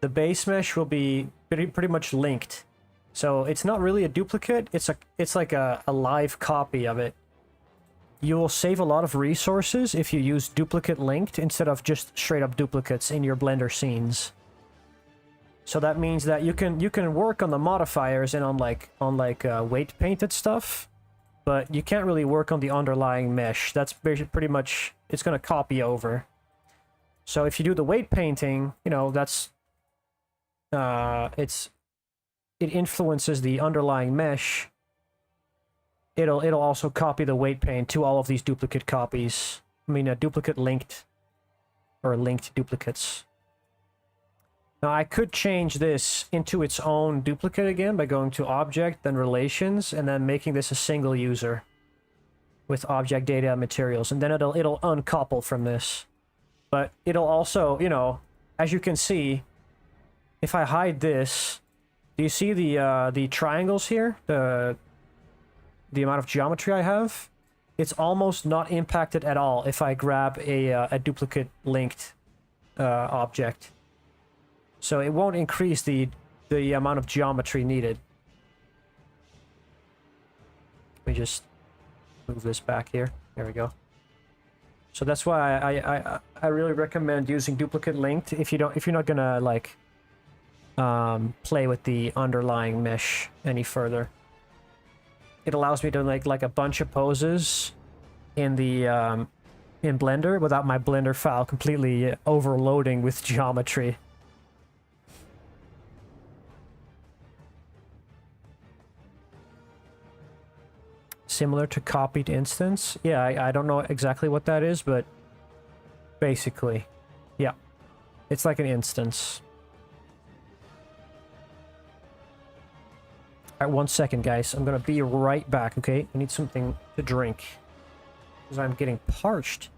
the base mesh will be pretty much linked. So it's not really a duplicate, it's like a live copy of it. You will save a lot of resources if you use duplicate linked instead of just straight up duplicates in your Blender scenes. So that means that you can work on the modifiers and on weight painted stuff, but you can't really work on the underlying mesh. That's pretty much, it's gonna copy over. So if you do the weight painting, you know, that's it influences the underlying mesh. It'll also copy the weight paint to all of these duplicate copies. I mean, a duplicate linked or linked duplicates. Now I could change this into its own duplicate again by going to Object, then Relations, and then making this a single user with Object Data Materials, and then it'll uncouple from this. But it'll also, you know, as you can see, if I hide this, do you see the triangles here? The amount of geometry I have? It's almost not impacted at all if I grab a duplicate linked object. So it won't increase the amount of geometry needed. Let me just move this back here. There we go. So that's why I really recommend using duplicate linked if you're not gonna like play with the underlying mesh any further. It allows me to make like a bunch of poses in the in Blender without my Blender file completely overloading with geometry. Similar to copied instance. Yeah, I don't know exactly what that is, but basically, yeah. It's like an instance. Alright, 1 second, guys. I'm gonna be right back, okay? I need something to drink. Because I'm getting parched.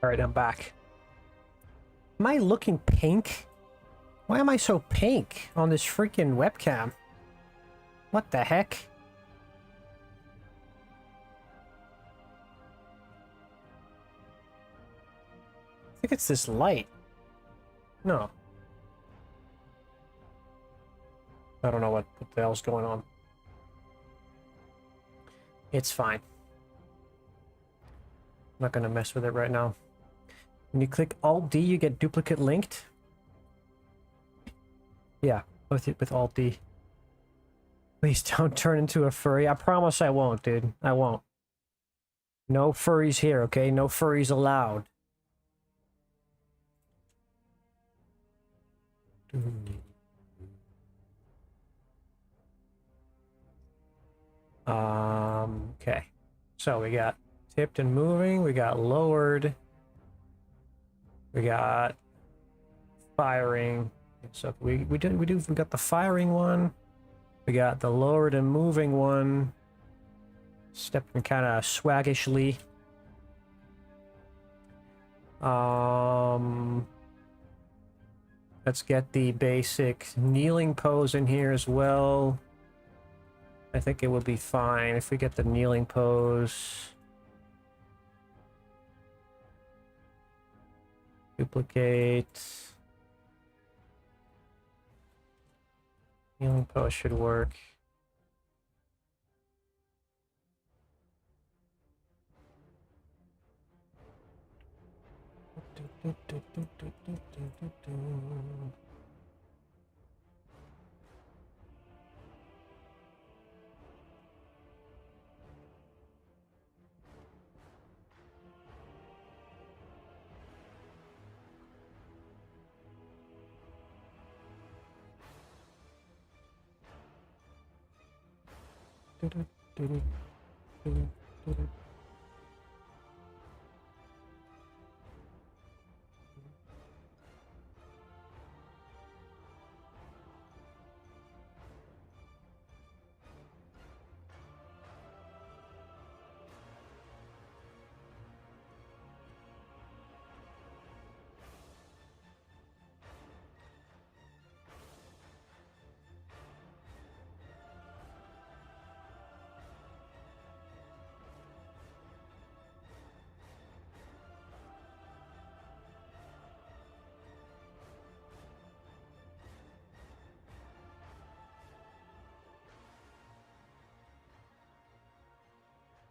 All right, I'm back. Am I looking pink? Why am I so pink on this freaking webcam? What the heck? I think it's this light. No. I don't know what the hell's going on. It's fine. I'm not gonna mess with it right now. When you click Alt-D, you get duplicate linked. Yeah, with Alt-D. Please don't turn into a furry. I promise I won't, dude. I won't. No furries here, okay? No furries allowed. Okay. So we got tipped and moving, we got lowered, we got firing. So we got the firing one, we got the lowered and moving one, stepping kind of swaggishly. Let's get the basic kneeling pose in here as well. I think it would be fine if we get the kneeling pose. Duplicate. Kneeling pose should work.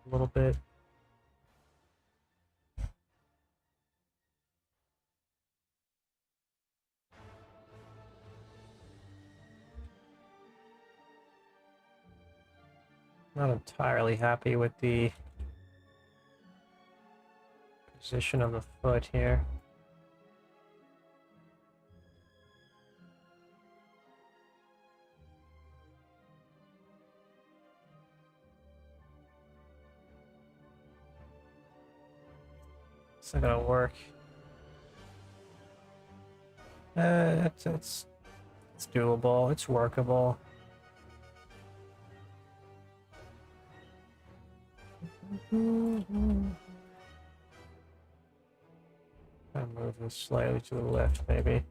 A little bit. Not entirely happy with the position of the foot here. It's not gonna work. It's doable. It's workable. I'll move this slightly to the left, maybe.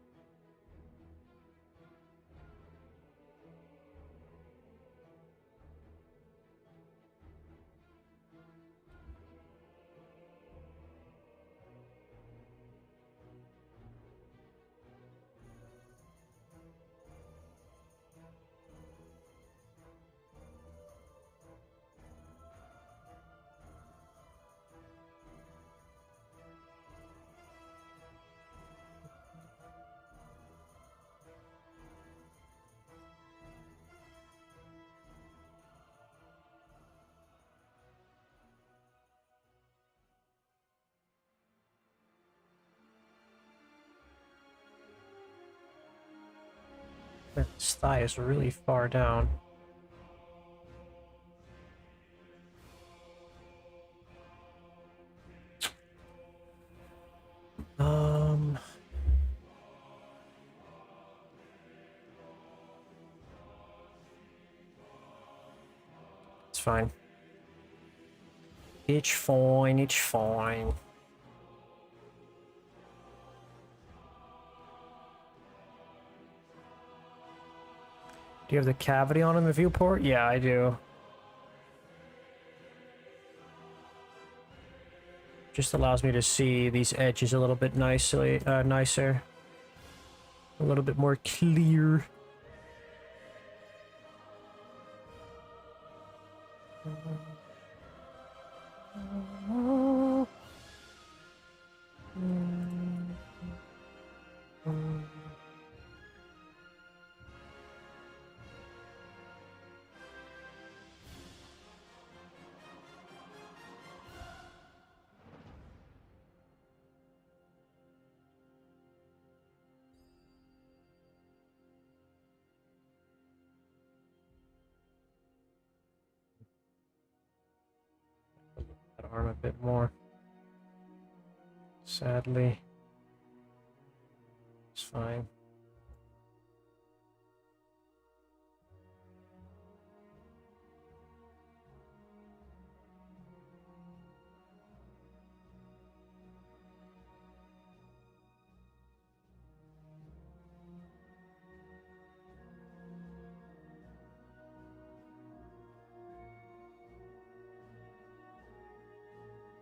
This thigh is really far down. It's fine. It's fine, it's fine. Do you have the cavity on in the viewport? Yeah, I do. Just allows me to see these edges a little bit nicer. A little bit more clear. That arm a bit more. Sadly. It's fine.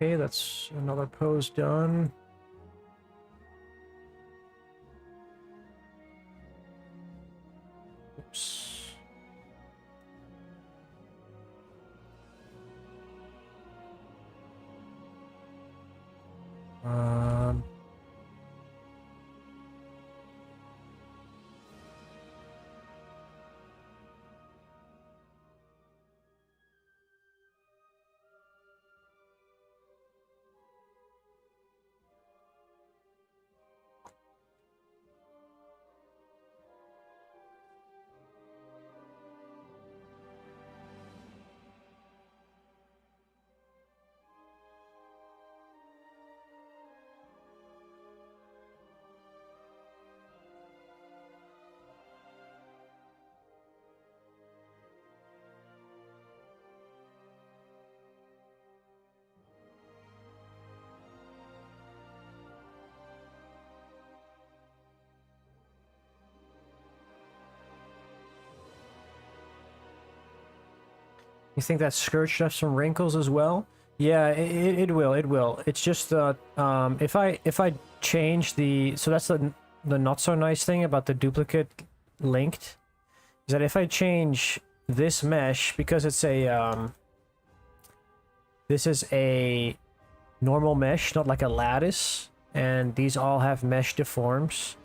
Okay, that's another pose done. Oops. Um, You think that skirt should have some wrinkles as well? Yeah, it will. It will. It's just that if I change the, so that's the not so nice thing about the duplicate linked, is that if I change this mesh, because it's a this is a normal mesh, not like a lattice, and these all have mesh deforms.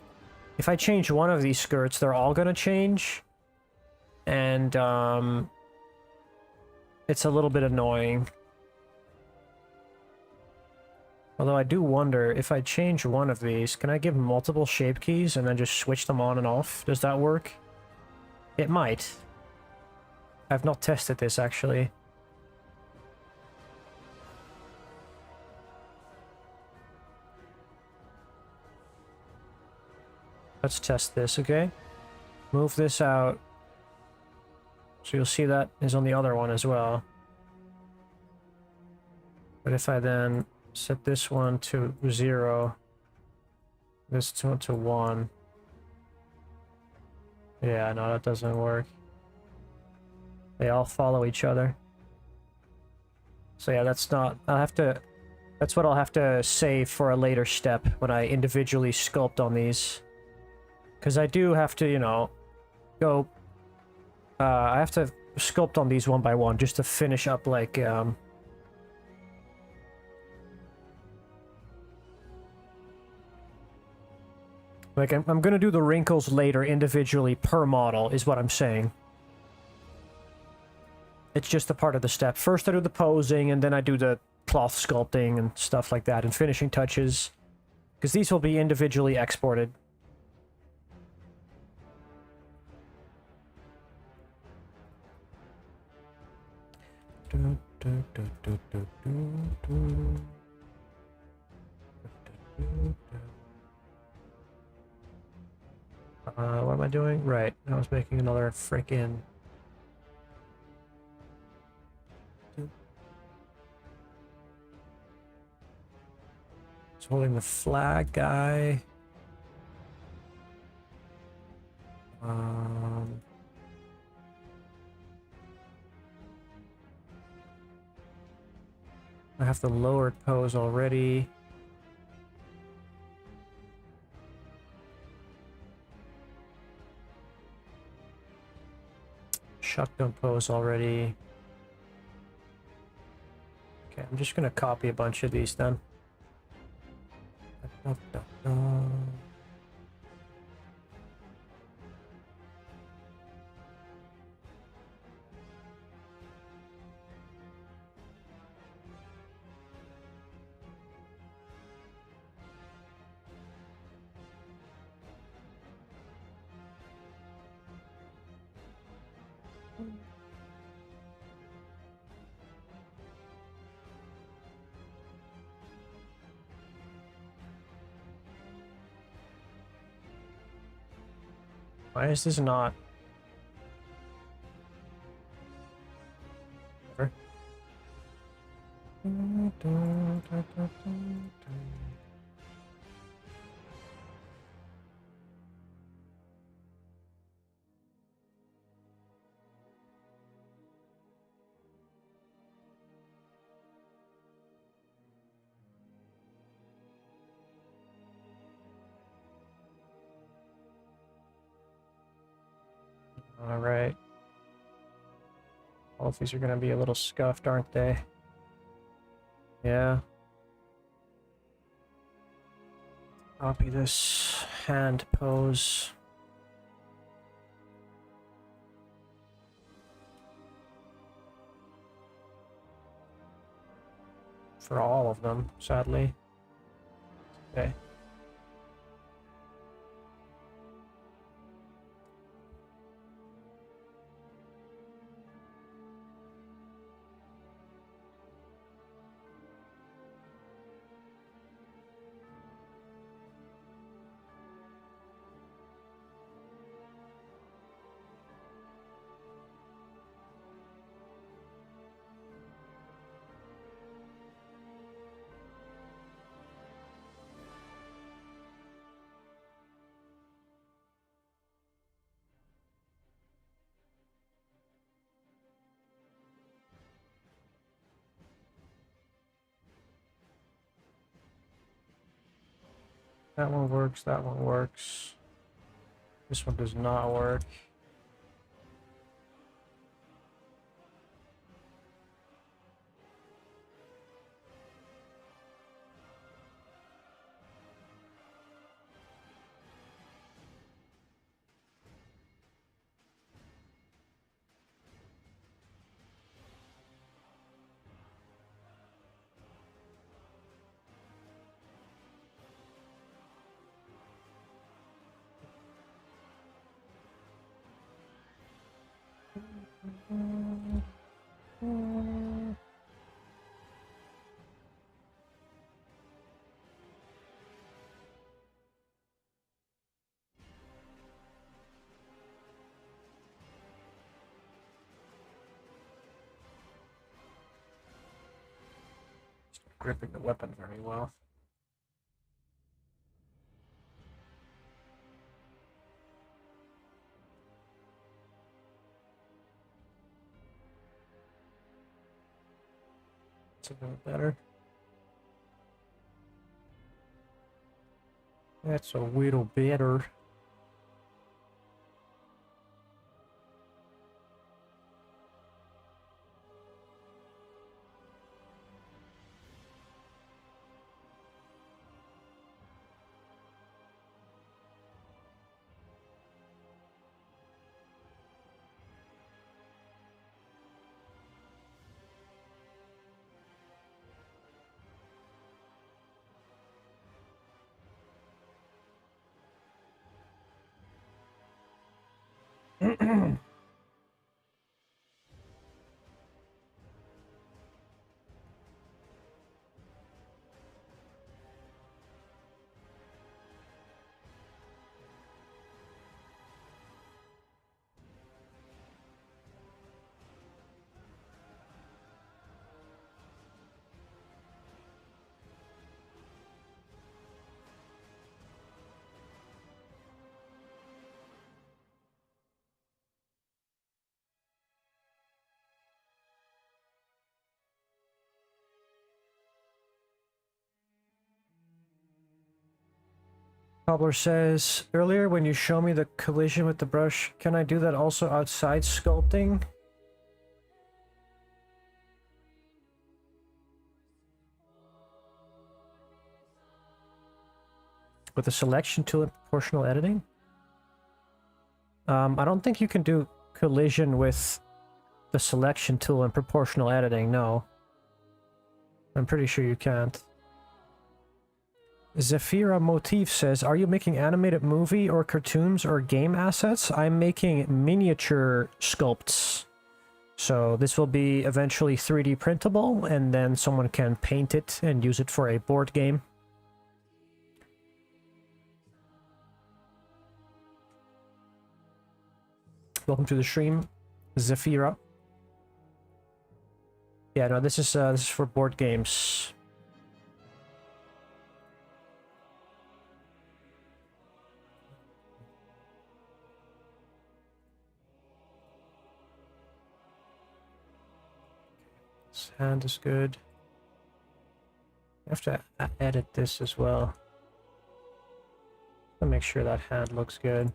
If I change one of these skirts, they're all gonna change, and it's a little bit annoying. Although I do wonder, if I change one of these, can I give multiple shape keys and then just switch them on and off? Does that work? It might. I've not tested this, actually. Let's test this, okay? Move this out. So you'll see that is on the other one as well. But if I then set this one to 0, this one to 1. Yeah, no, that doesn't work. They all follow each other. So yeah, that's not... That's what I'll have to save for a later step when I individually sculpt on these. Because I do have to, you know, go... I have to sculpt on these one by one just to finish up, like, I'm gonna do the wrinkles later individually per model, is what I'm saying. It's just a part of the step. First I do the posing, and then I do the cloth sculpting and stuff like that, and finishing touches. Because these will be individually exported. What am I doing? Right, I was making another freaking... It's holding the flag guy. I have the lowered pose already. Shotgun pose already. Okay, I'm just gonna copy a bunch of these then. Why is this not? Whatever. All right. All of these are going to be a little scuffed, aren't they? Yeah. Copy this hand pose. For all of them, sadly. Okay. That one works, that one works. This one does not work. Gripping the weapon very well. It's a little better. That's a little better. Cobbler says, earlier when you show me the collision with the brush, can I do that also outside sculpting? With the selection tool and proportional editing? I don't think you can do collision with the selection tool and proportional editing, no. I'm pretty sure you can't. Zephyra Motif says, are you making animated movie or cartoons or game assets? I'm making miniature sculpts. So this will be eventually 3D printable, and then someone can paint it and use it for a board game. Welcome to the stream, Zephyra. Yeah, no, this is for board games. This hand is good. I have to edit this as well. I'll make sure that hand looks good.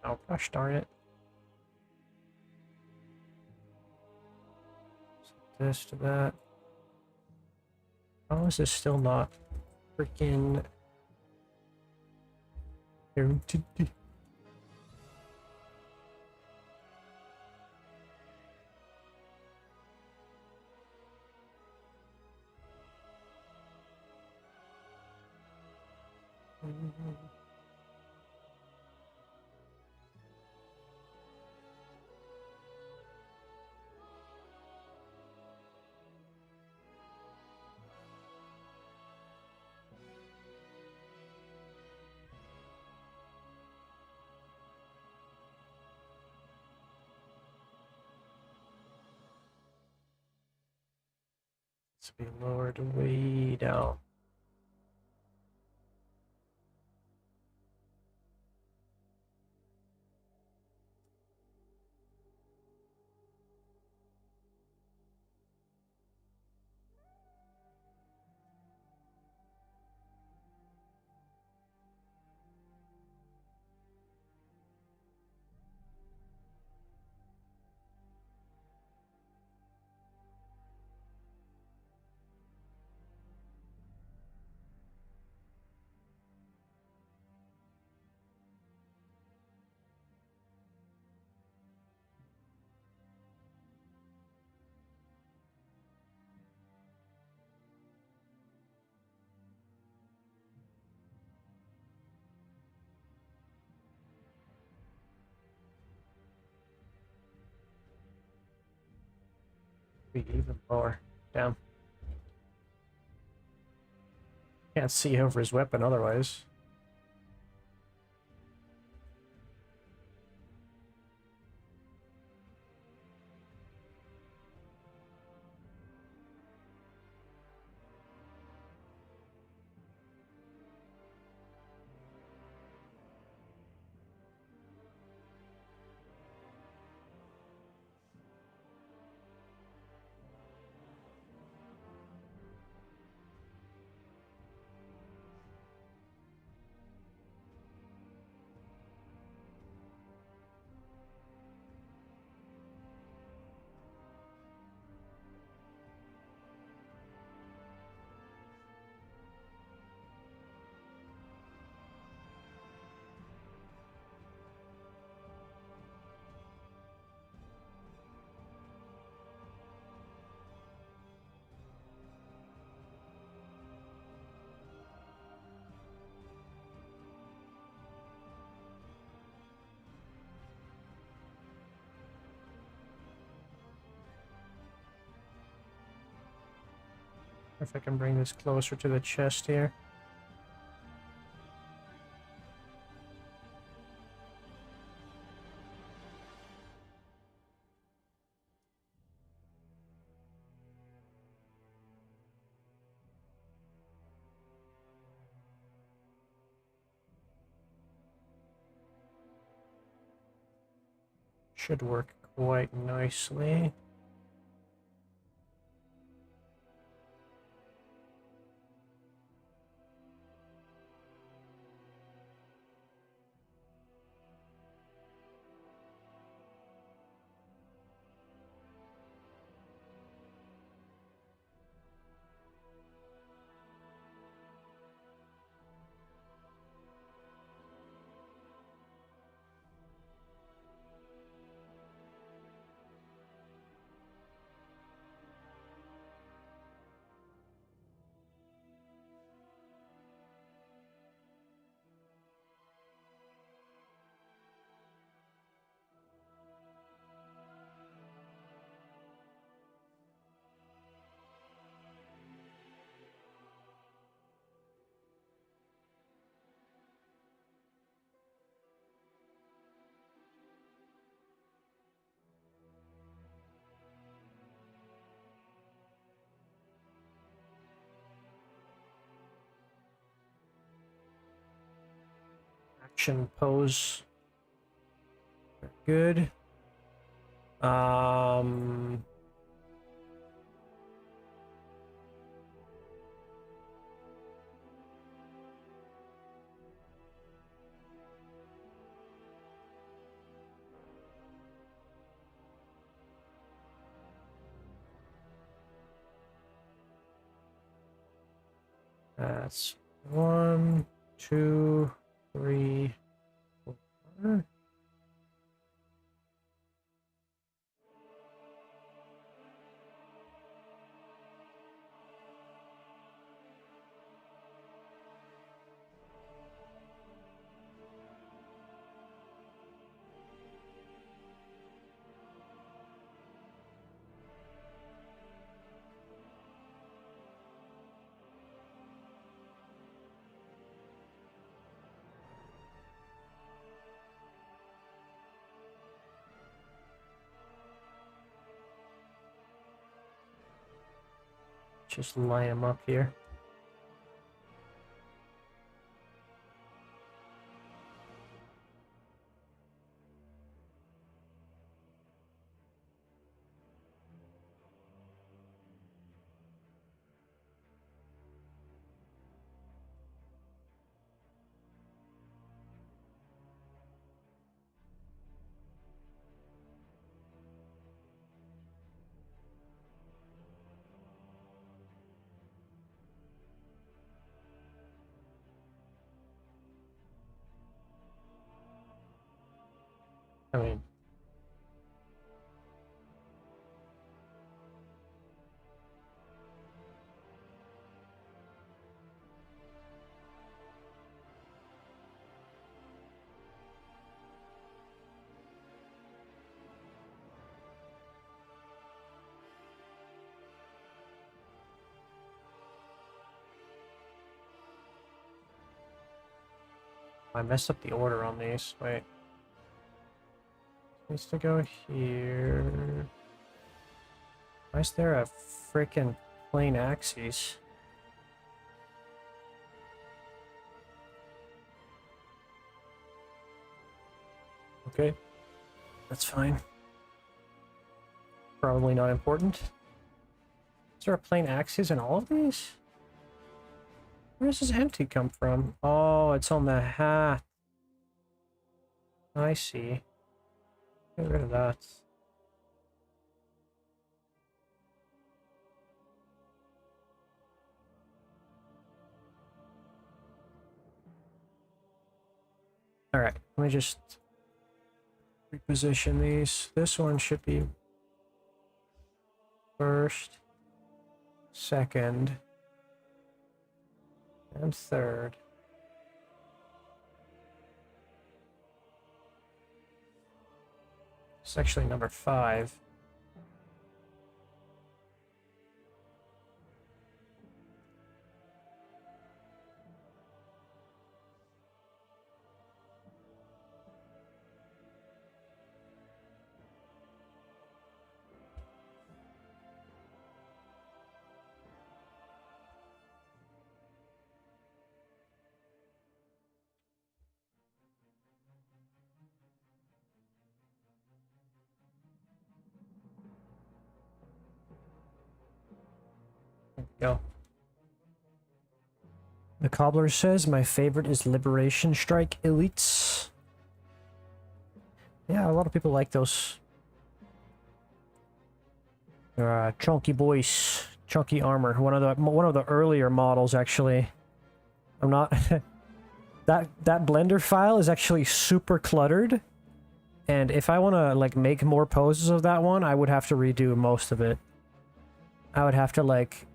Oh, gosh darn it. Set this to that. How is this still not freaking... Let's be lowered way down. Be even lower. Down. Can't see over his weapon otherwise. If I can bring this closer to the chest here. Should work quite nicely. Action pose. Good. That's 1, 2, 3, 4. Just line them up here. I mean, I messed up the order on these. Wait. Needs to go here. Why is there a freaking plain axis? Okay, that's fine. Probably not important. Is there a plain axis in all of these? Where does this empty come from? Oh, it's on the hat. I see. Get rid of that. Alright, let me just reposition these. This one should be first, second, and third. It's actually number 5. Go. The Cobbler says, my favorite is Liberation Strike Elites. Yeah, a lot of people like those. Chunky boys, chunky armor. One of the earlier models, actually. I'm not... that Blender file is actually super cluttered. And if I want to, like, make more poses of that one, I would have to redo most of it. I would have to, like,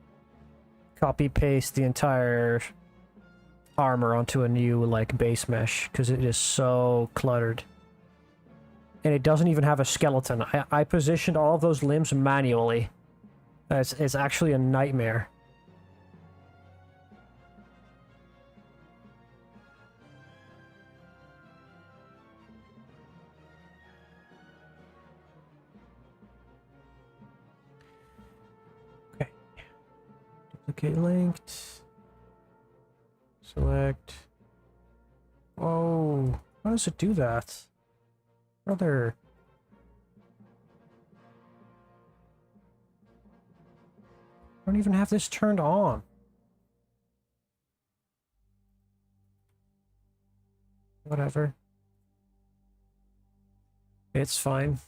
copy-paste the entire armor onto a new, like, base mesh, because it is so cluttered. And it doesn't even have a skeleton. I positioned all of those limbs manually. It's actually a nightmare. Okay. Duplicate linked. Select. Whoa. How does it do that? Brother. I don't even have this turned on. Whatever. It's fine.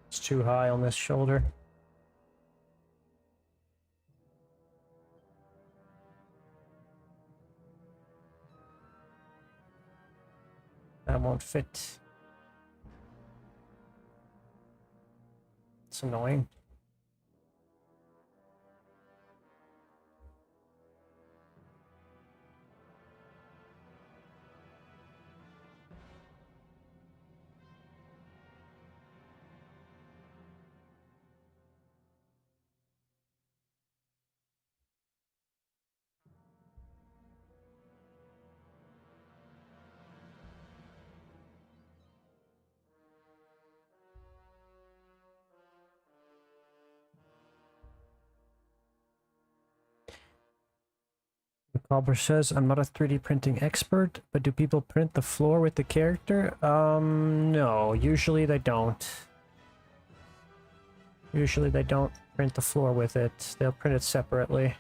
It's too high on this shoulder. That won't fit. It's annoying. Cobbler says, I'm not a 3D printing expert, but do people print the floor with the character? No, usually they don't. Usually they don't print the floor with it. They'll print it separately.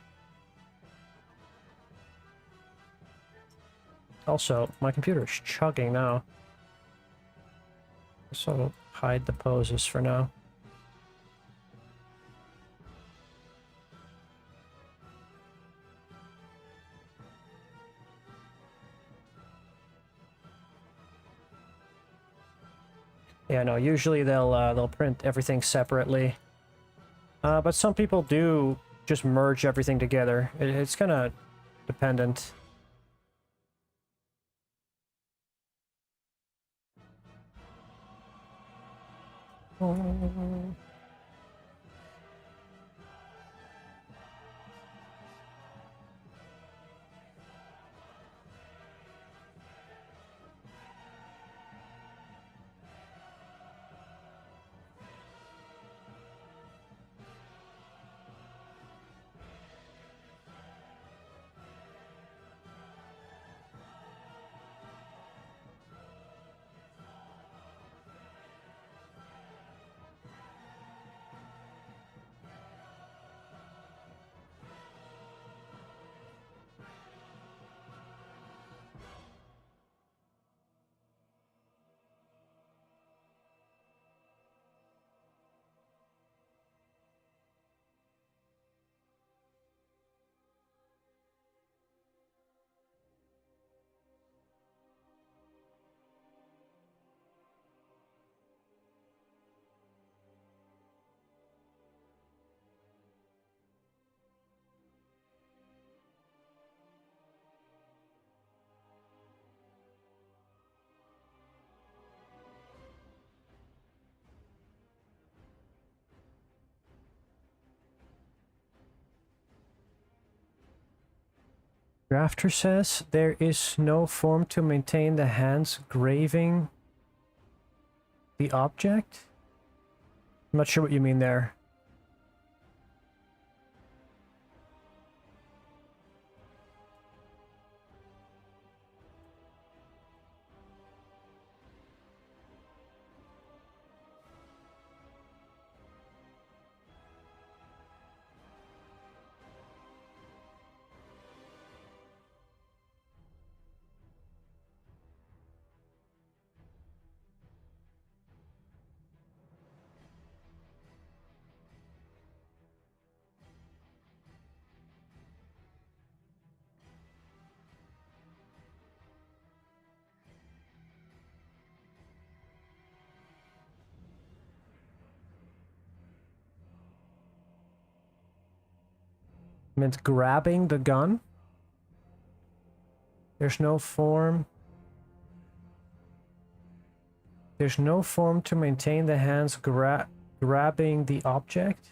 Also, my computer is chugging now. So I'll hide the poses for now. Yeah, no, usually they'll print everything separately. But some people do just merge everything together. It's kind of dependent. Drafter says there is no form to maintain the hands graving the object. I'm not sure what you mean there. Meant grabbing the gun. There's no form. There's no form to maintain the hands grabbing the object.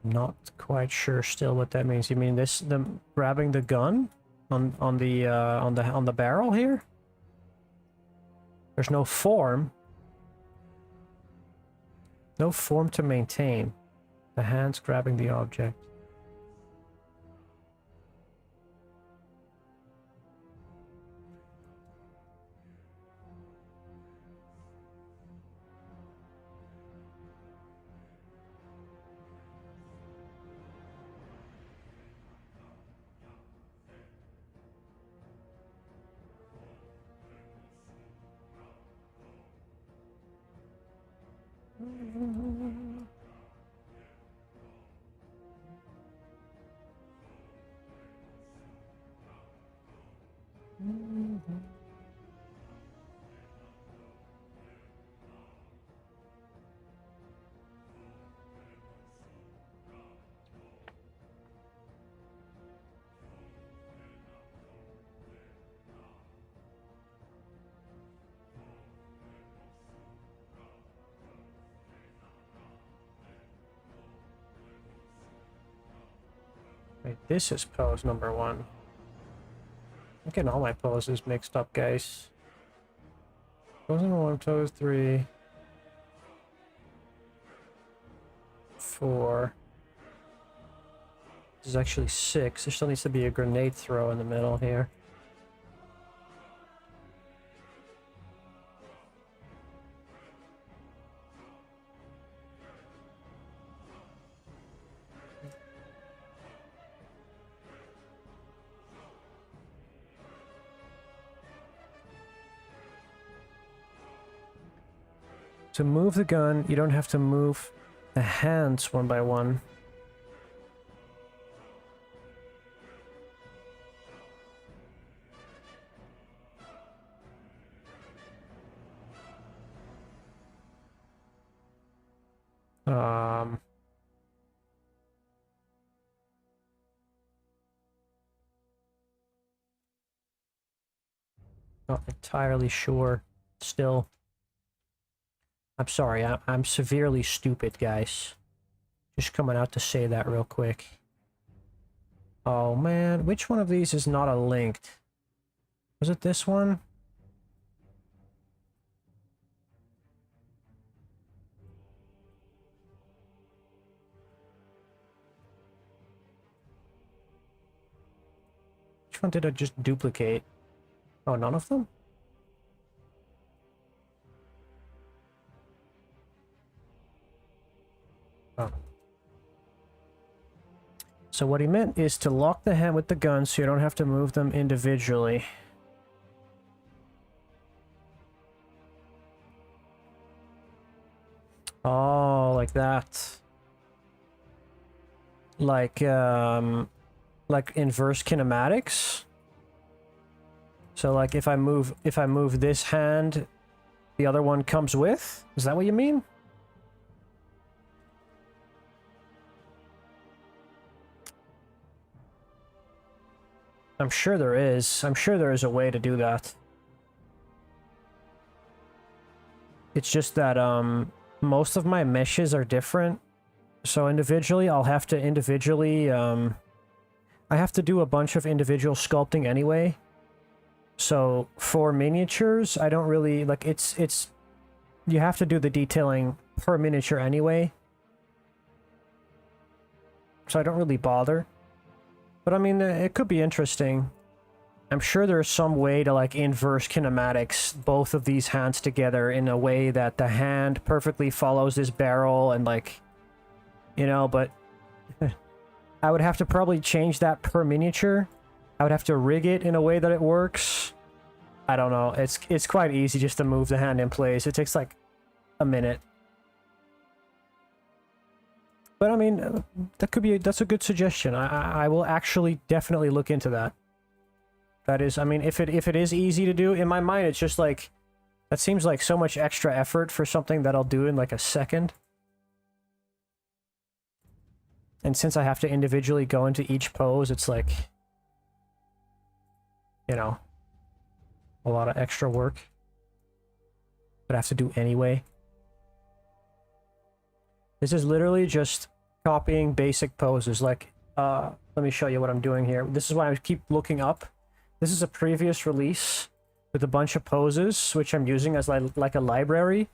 Not quite sure still what that means. You mean this, them grabbing the gun on the barrel here? There's no form. No form to maintain. The hands grabbing the object. Wait, this is pose number 1. I'm getting all my poses mixed up, guys. Pose number 1, pose 3, 4. This is actually 6. There still needs to be a grenade throw in the middle here. To move the gun, you don't have to move the hands one by one. Not entirely sure still. I'm sorry, I'm severely stupid, guys. Just coming out to say that real quick. Oh man, which one of these is not a linked? Was it this one? Which one did I just duplicate? Oh, none of them? Oh. So what he meant is to lock the hand with the gun so you don't have to move them individually. Oh, like that. Like inverse kinematics. So like if I move this hand, the other one comes with? Is that what you mean? I'm sure there is. I'm sure there is a way to do that. It's just that most of my meshes are different. So individually, I'll have to individually, I have to do a bunch of individual sculpting anyway. So for miniatures, I don't really, like, you have to do the detailing per miniature anyway. So I don't really bother. But I mean, it could be interesting. I'm sure there's some way to, like, inverse kinematics both of these hands together in a way that the hand perfectly follows this barrel and, like, you know, but I would have to probably change that per miniature. I would have to rig it in a way that it works. I don't know. It's quite easy just to move the hand in place. It takes like a minute. But I mean, that's a good suggestion. I will actually definitely look into that. That is, I mean, if it is easy to do, in my mind it's just like, that seems like so much extra effort for something that I'll do in like a second. And since I have to individually go into each pose, it's like, you know, a lot of extra work that I have to do anyway. This is literally just copying basic poses. Like, let me show you what I'm doing here. This is why I keep looking up. This is a previous release with a bunch of poses, which I'm using as like a library.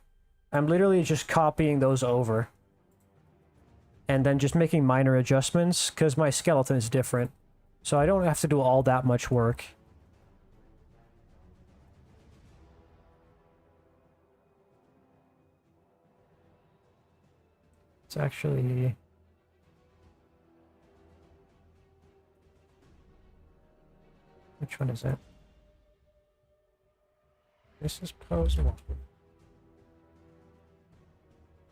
I'm literally just copying those over. And then just making minor adjustments, because my skeleton is different. So I don't have to do all that much work. It's actually... Which one is it? This is pose 1.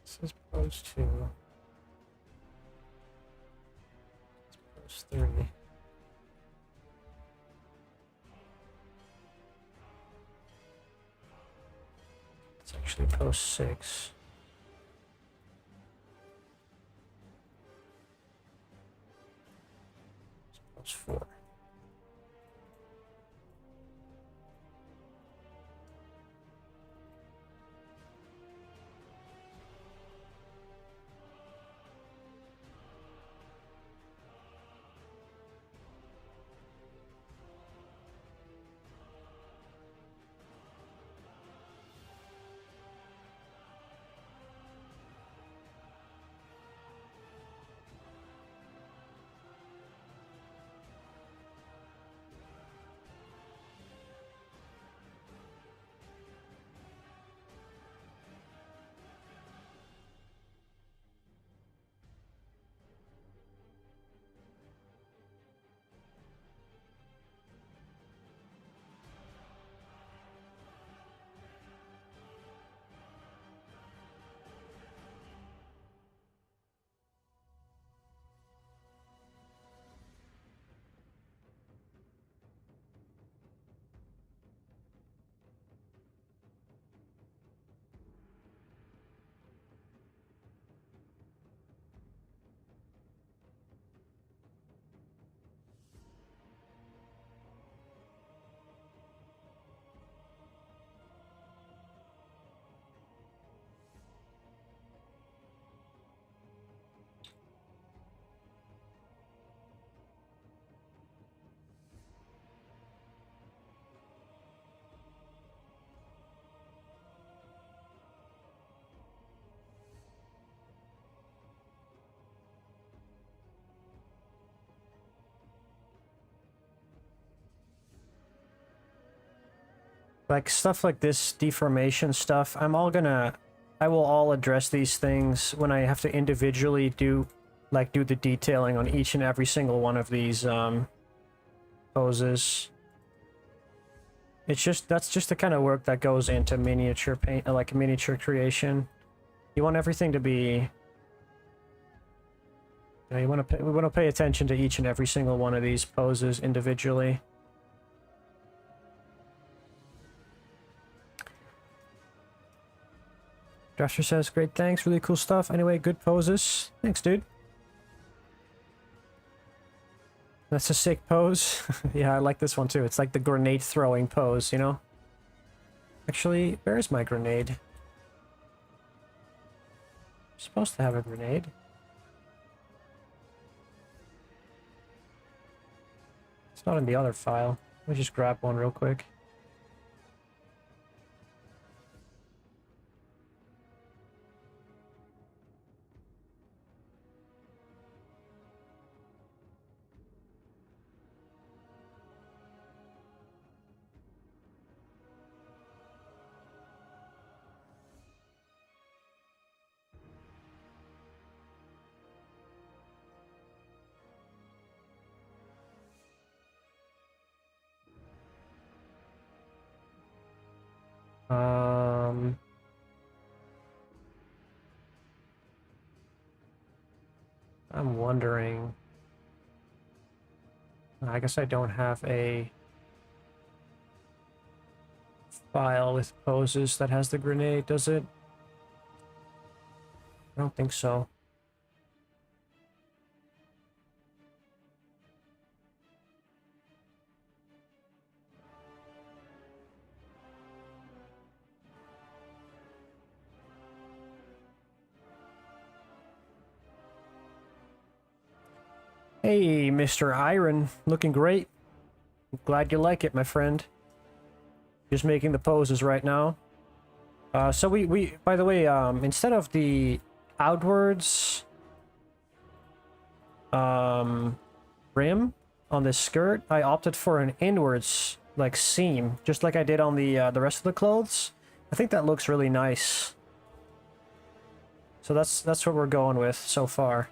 This is pose 2. This is pose 3. It's actually pose 6. It's pose 4. Like, stuff like this, deformation stuff, I will all address these things when I have to individually do the detailing on each and every single one of these, poses. It's just, that's just the kind of work that goes into miniature paint, like miniature creation. You want everything to be... You know, we want to pay attention to each and every single one of these poses individually. Drafter says, great, thanks, really cool stuff. Anyway, good poses. Thanks, dude. That's a sick pose. Yeah, I like this one too. It's like the grenade throwing pose, you know? Actually, where's my grenade? I'm supposed to have a grenade. It's not in the other file. Let me just grab one real quick. I'm wondering. I guess I don't have a file with poses that has the grenade, does it? I don't think so. Hey, Mr. Iron, looking great. Glad you like it, my friend. Just making the poses right now. So we by the way, instead of the outwards rim on this skirt, I opted for an inwards like seam, just like I did on the rest of the clothes. I think that looks really nice. So that's what we're going with so far.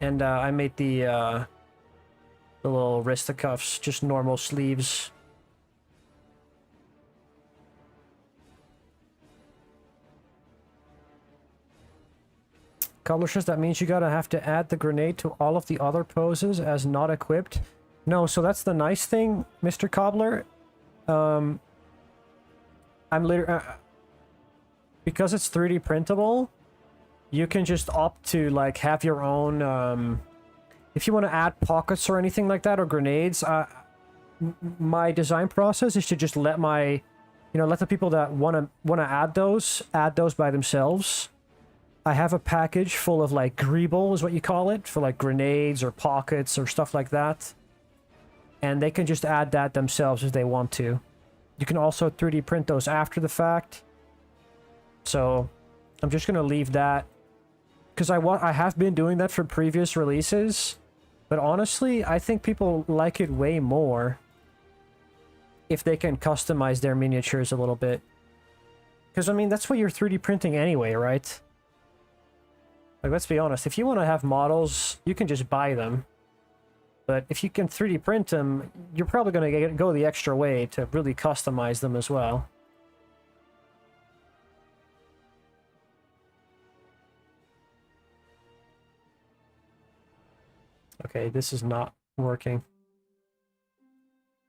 And I made the little wrist cuffs just normal sleeves. Cobbler says that means you gotta have to add the grenade to all of the other poses as not equipped. No, so that's the nice thing, Mr. Cobbler. I'm literally because it's 3D printable, you can just opt to like have your own if you want to add pockets or anything like that or grenades. My design process is to just let my let the people that want to add those by themselves. I have a package full of like greeble is what you call it, for like grenades or pockets or stuff like that. And they can just add that themselves if they want to. You can also 3D print those after the fact. So I'm just going to leave that because I have been doing that for previous releases. But honestly, I think people like it way more if they can customize their miniatures a little bit. Because, I mean, that's what you're 3D printing anyway, right? Like, let's be honest. If you want to have models, you can just buy them. But if you can 3D print them, you're probably going to go the extra way to really customize them as well. Okay, this is not working.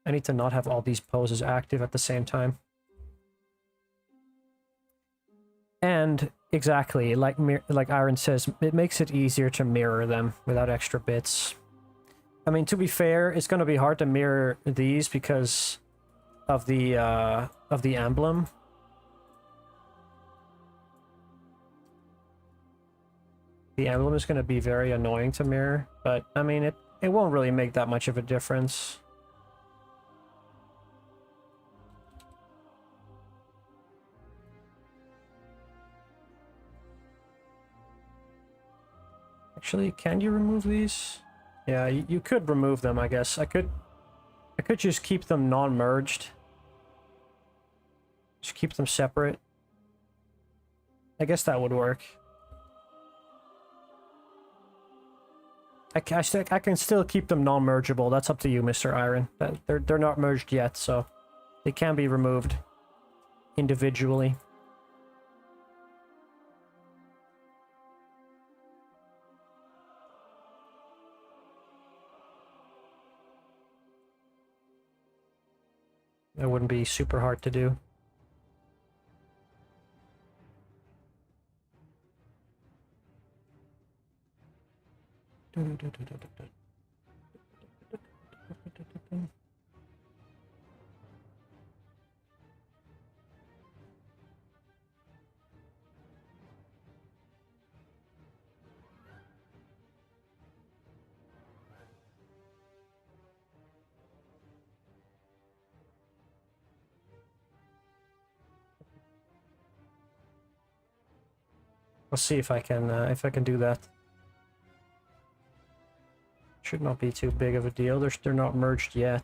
I need to not have all these poses active at the same time. And exactly, like Iron says, it makes it easier to mirror them without extra bits. I mean, to be fair, it's going to be hard to mirror these because of the emblem. The emblem is going to be very annoying to mirror, but I mean, it won't really make that much of a difference. Actually, can you remove these? Yeah, you could remove them, I guess. I could just keep them non-merged. Just keep them separate. I guess that would work. I can still keep them non-mergeable. That's up to you, Mr. Iron. They're not merged yet, so they can be removed individually. It wouldn't be super hard to do. I'll see if I can do that. Should not be too big of a deal. They're not merged yet.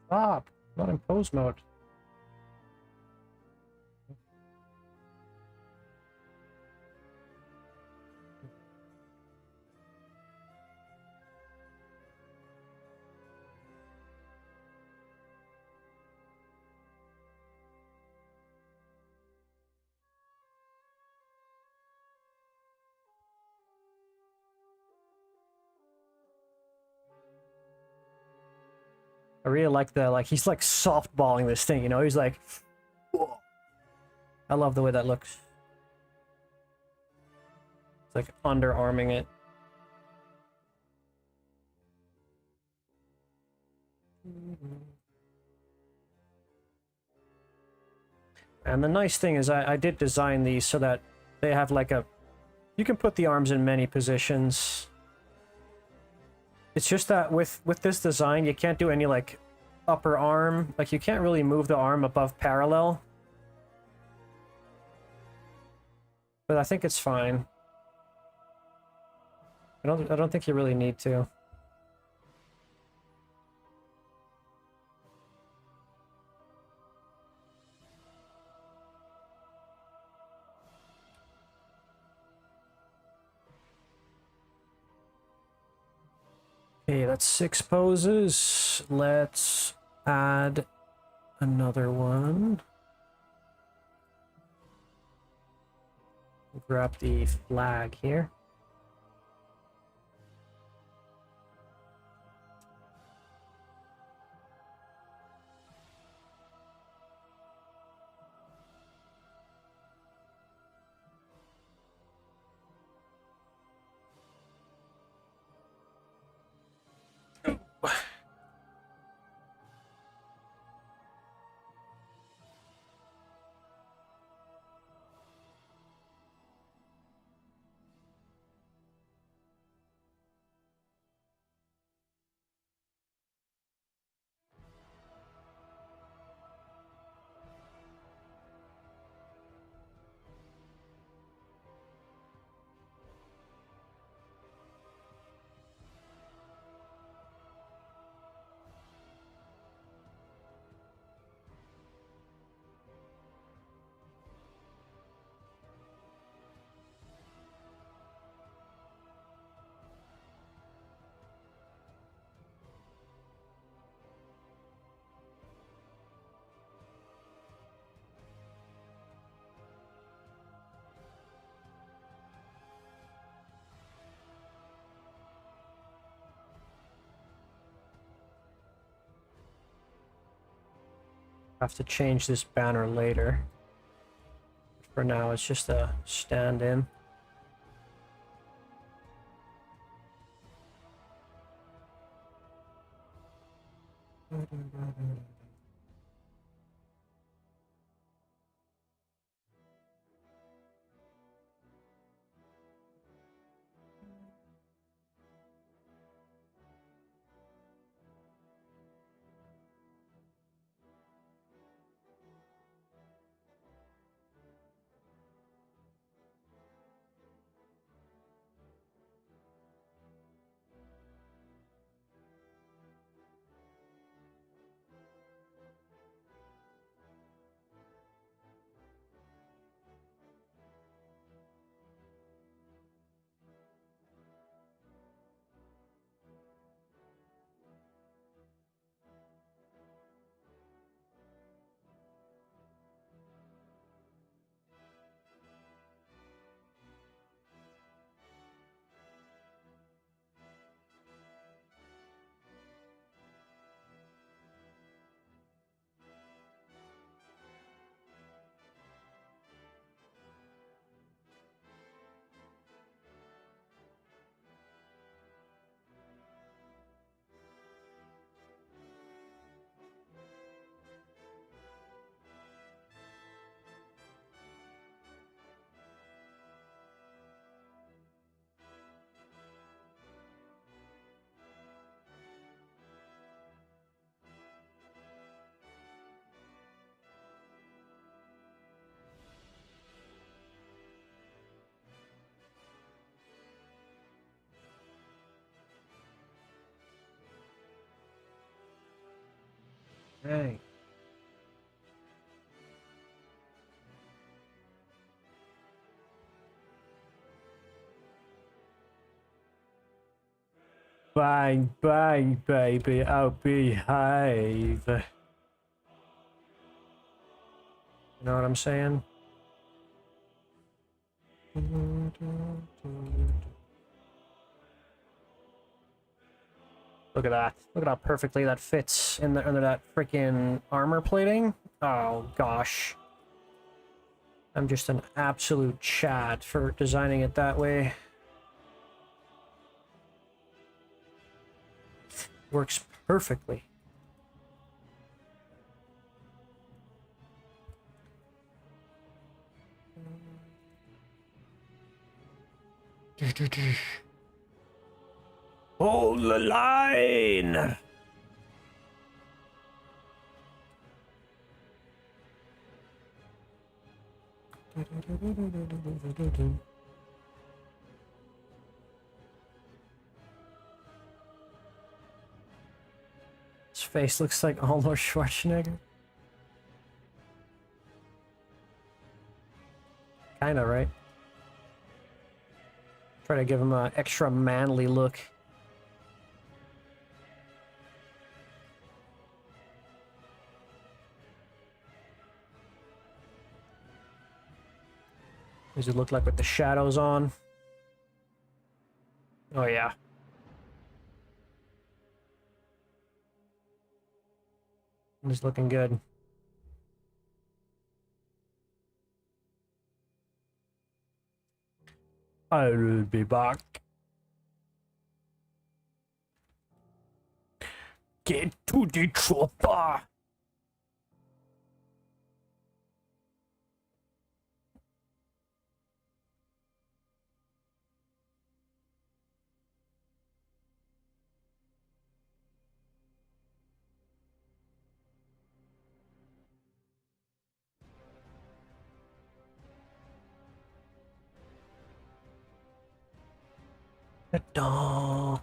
Stop! Not in pose mode. I really like the, he's like softballing this thing, you know? He's like... Whoa. I love the way that looks. It's like underarming it. And the nice thing is I did design these so that they have like a... You can put the arms in many positions. It's just that with this design, you can't do any, like, upper arm. Like, you can't really move the arm above parallel. But I think it's fine. I don't think you really need to. Okay, that's 6 poses. Let's add another one. Grab the flag here. Have to change this banner later. For now, it's just a stand-in. Dang. Bang, bang, baby, I'll behave. You know what I'm saying? Look at that. Look at how perfectly that fits in the, under that freaking armor plating. Oh, gosh. I'm just an absolute Chad for designing it that way. Works perfectly. Hold the line! His face looks like Arnold Schwarzenegger. Kinda, right? Try to give him an extra manly look. Does it look like with the shadows on? Oh yeah. It's looking good. I'll be back. Get to the chopper! Ta-da!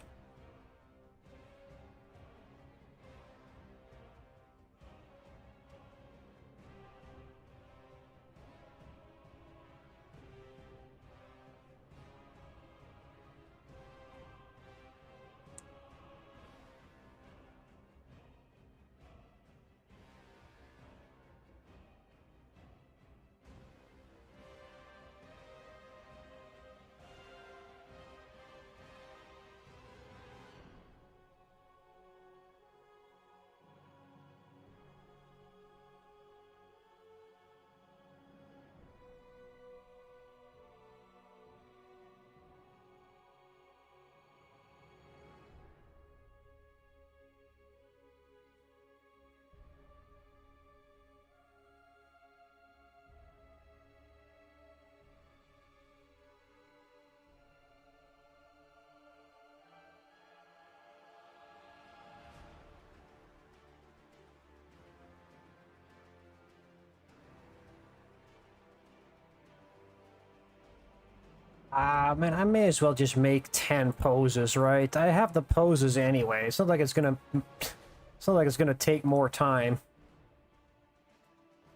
Ah, man, I may as well just make 10 poses, right? I have the poses anyway. It's not like it's gonna take more time.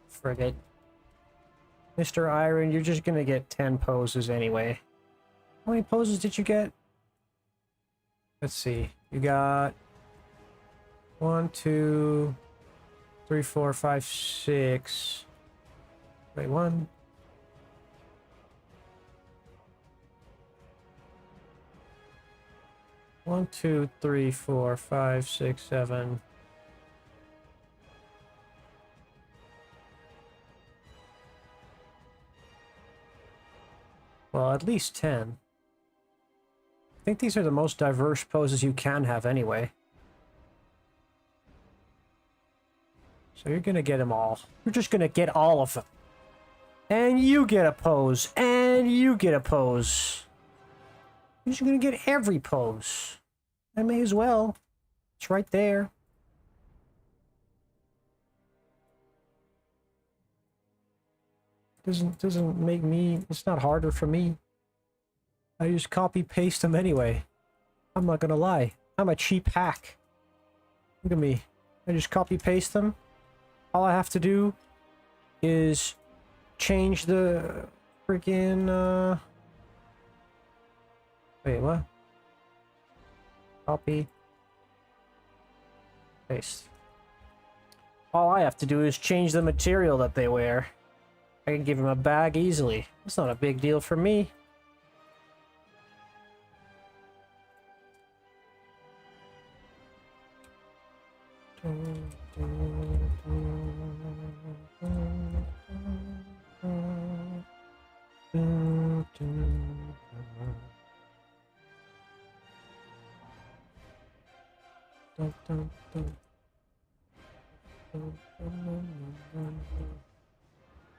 Frigate. Mr. Iron, you're just gonna get 10 poses anyway. How many poses did you get? Let's see. You got 1, 2, 3, 4, 5, 6. Wait, 1. One, 2, 3, 4, 5, 6, 7. Well, at least 10. I think these are the most diverse poses you can have anyway. So you're gonna get them all. You're just gonna get all of them. And you get a pose. And you get a pose. You're just gonna get every pose. I may as well. It's right there. Doesn't make me, it's not harder for me. I just copy paste them anyway. I'm not gonna lie. I'm a cheap hack. Look at me. I just copy paste them. All I have to do is change the freaking wait, what? Copy. Paste. All I have to do is change the material that they wear. I can give them a bag easily. It's not a big deal for me.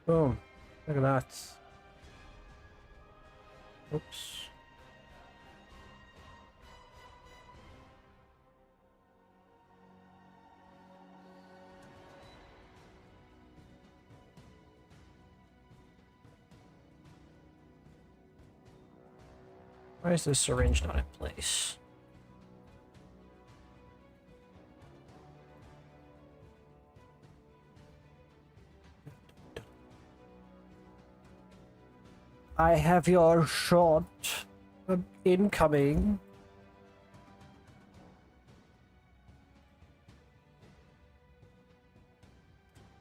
Boom. Look at that. Oops. Why is this syringe not in place? I have your shot. Incoming.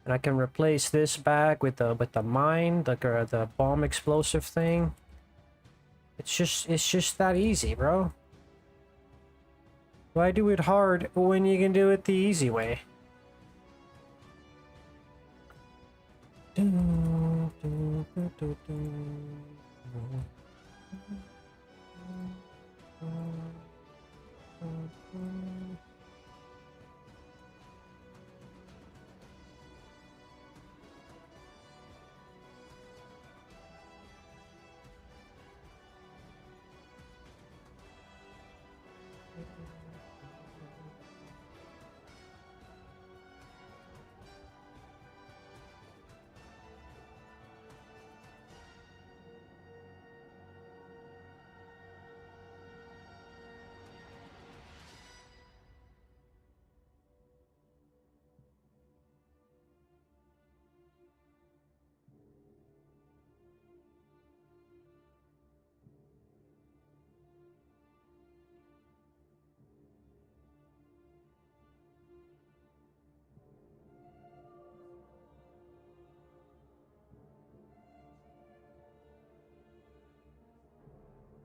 And I can replace this bag with the mine, the bomb explosive thing. It's just that easy, bro. Why do it hard when you can do it the easy way?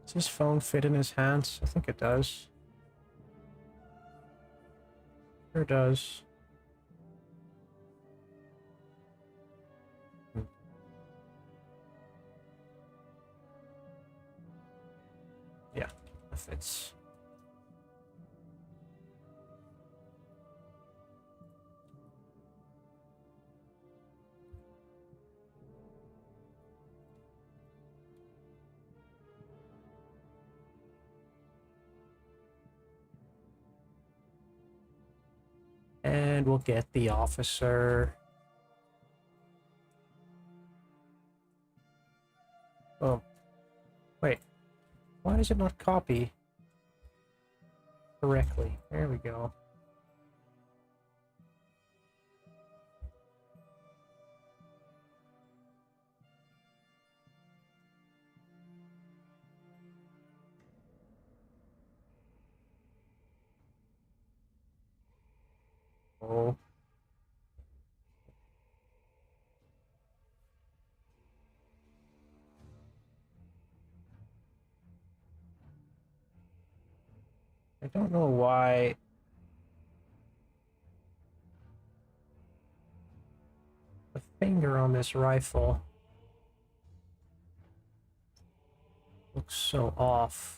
Does his phone fit in his hands? I think it does. Sure does. Yeah, that fits. And we'll get the officer. Oh, wait. Why does it not copy correctly? There we go. Oh. I don't know why. The finger on this rifle looks so off.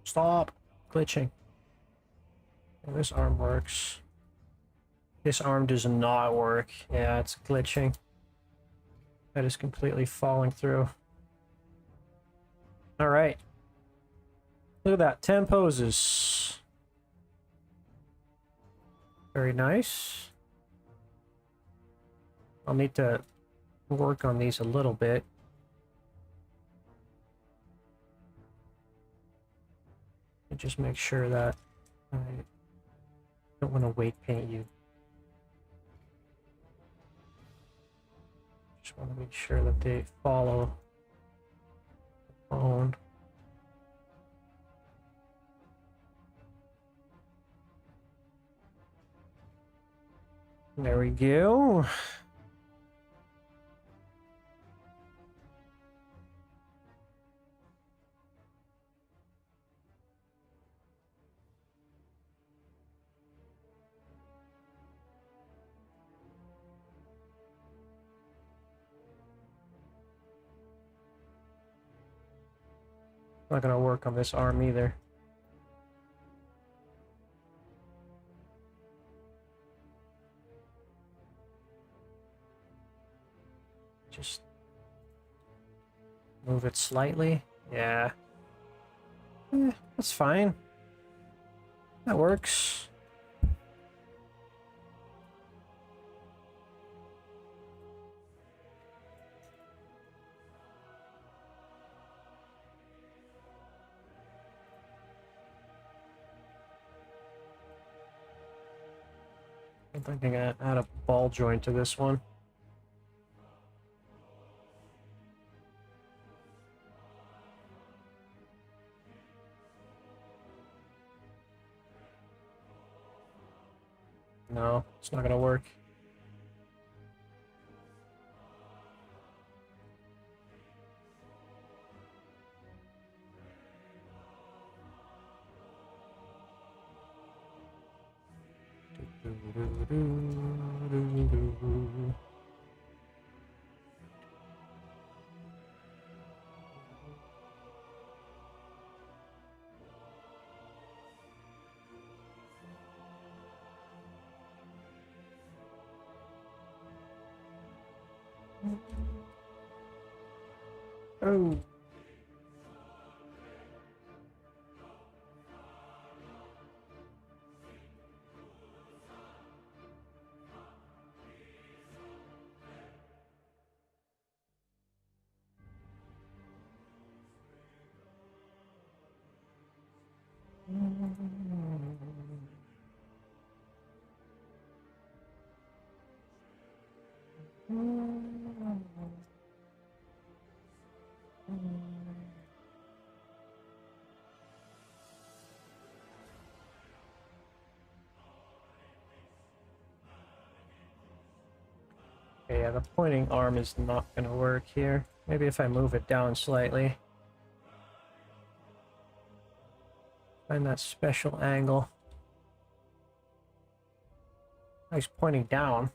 Stop. glitching. Yeah, this arm works. This arm does not work. Yeah, it's glitching. That is completely falling through. All right. Look at that. 10 poses. Very nice. I'll need to work on these a little bit. And just make sure that I don't want to weight paint you. Just want to make sure that they follow the phone. There we go. Not gonna work on this arm either. Just move it slightly. Yeah. That's fine. That works. I think I'm gonna add a ball joint to this one. No, it's not gonna work. Oh. Okay, yeah, the pointing arm is not gonna work here. Maybe if I move it down slightly. Find that special angle. Nice pointing down.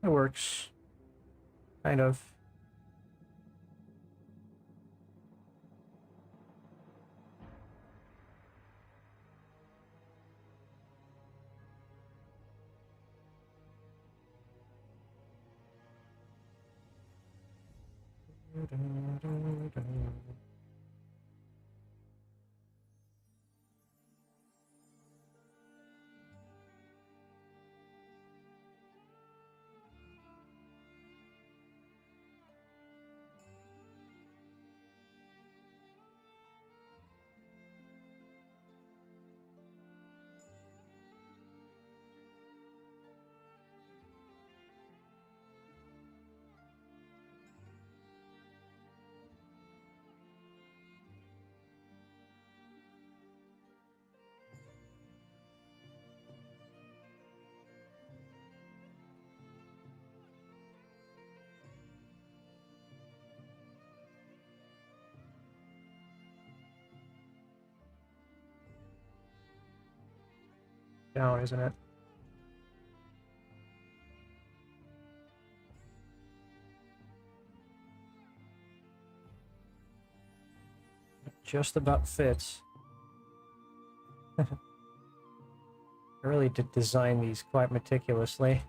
It works. Kind of. down, isn't it? Just about fits. I really did design these quite meticulously.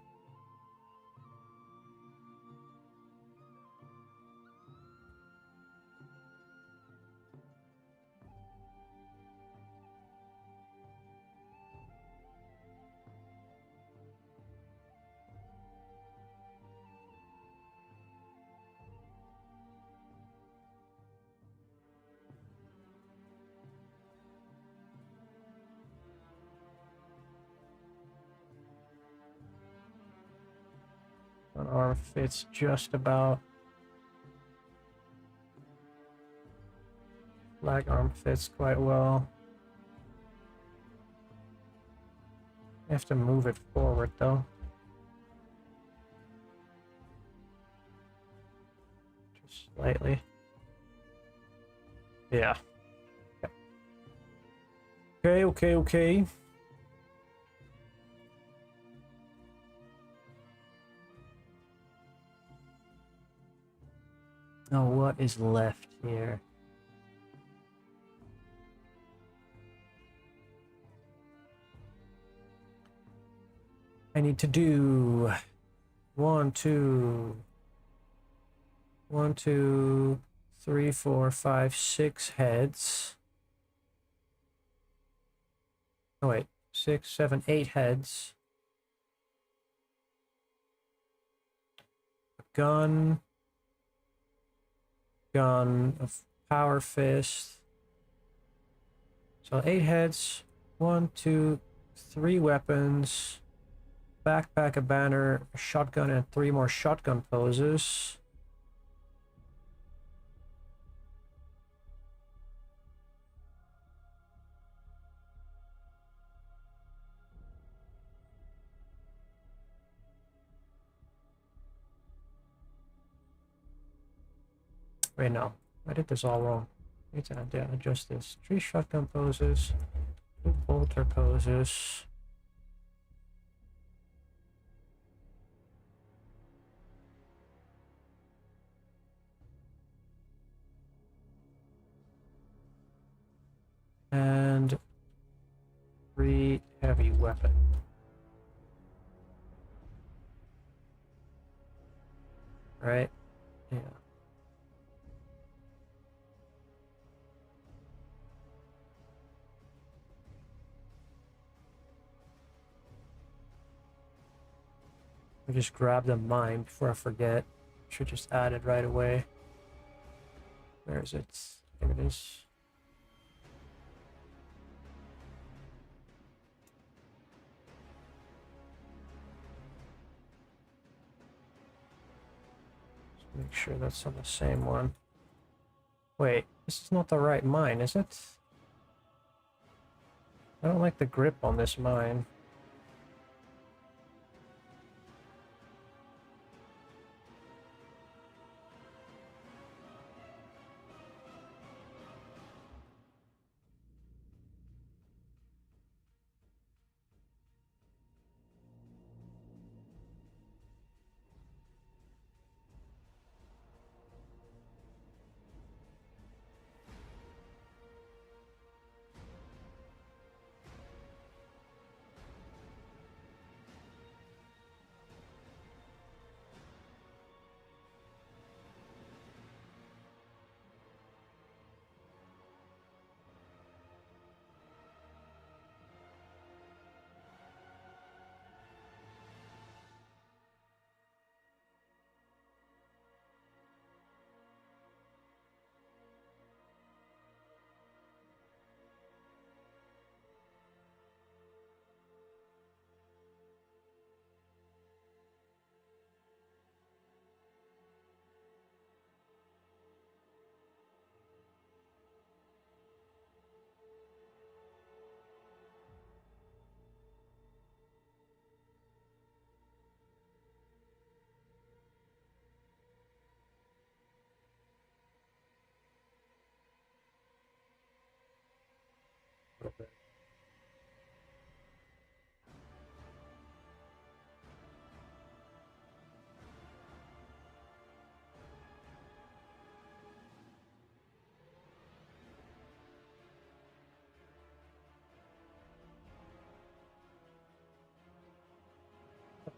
One arm fits just about. Flag arm fits quite well. I have to move it forward though. Just slightly. Yeah. Okay. Now what is left here? I need to do 1, 2, 3, 4, 5, 6 heads. Oh wait, 6, 7, 8 heads. A gun, a power fist. So 8 heads, 1, 2, 3 weapons. Backpack, a banner, a shotgun, and 3 more shotgun poses. Wait, no. I did this all wrong. I need to adjust this. 3 shotgun poses, 2 bolter poses. And 3 heavy weapon. Right? Yeah. I just grabbed a mine before I forget. Should just add it right away. Where is it? There it is. Make sure that's on the same one. Wait, this is not the right mine, is it? I don't like the grip on this mine.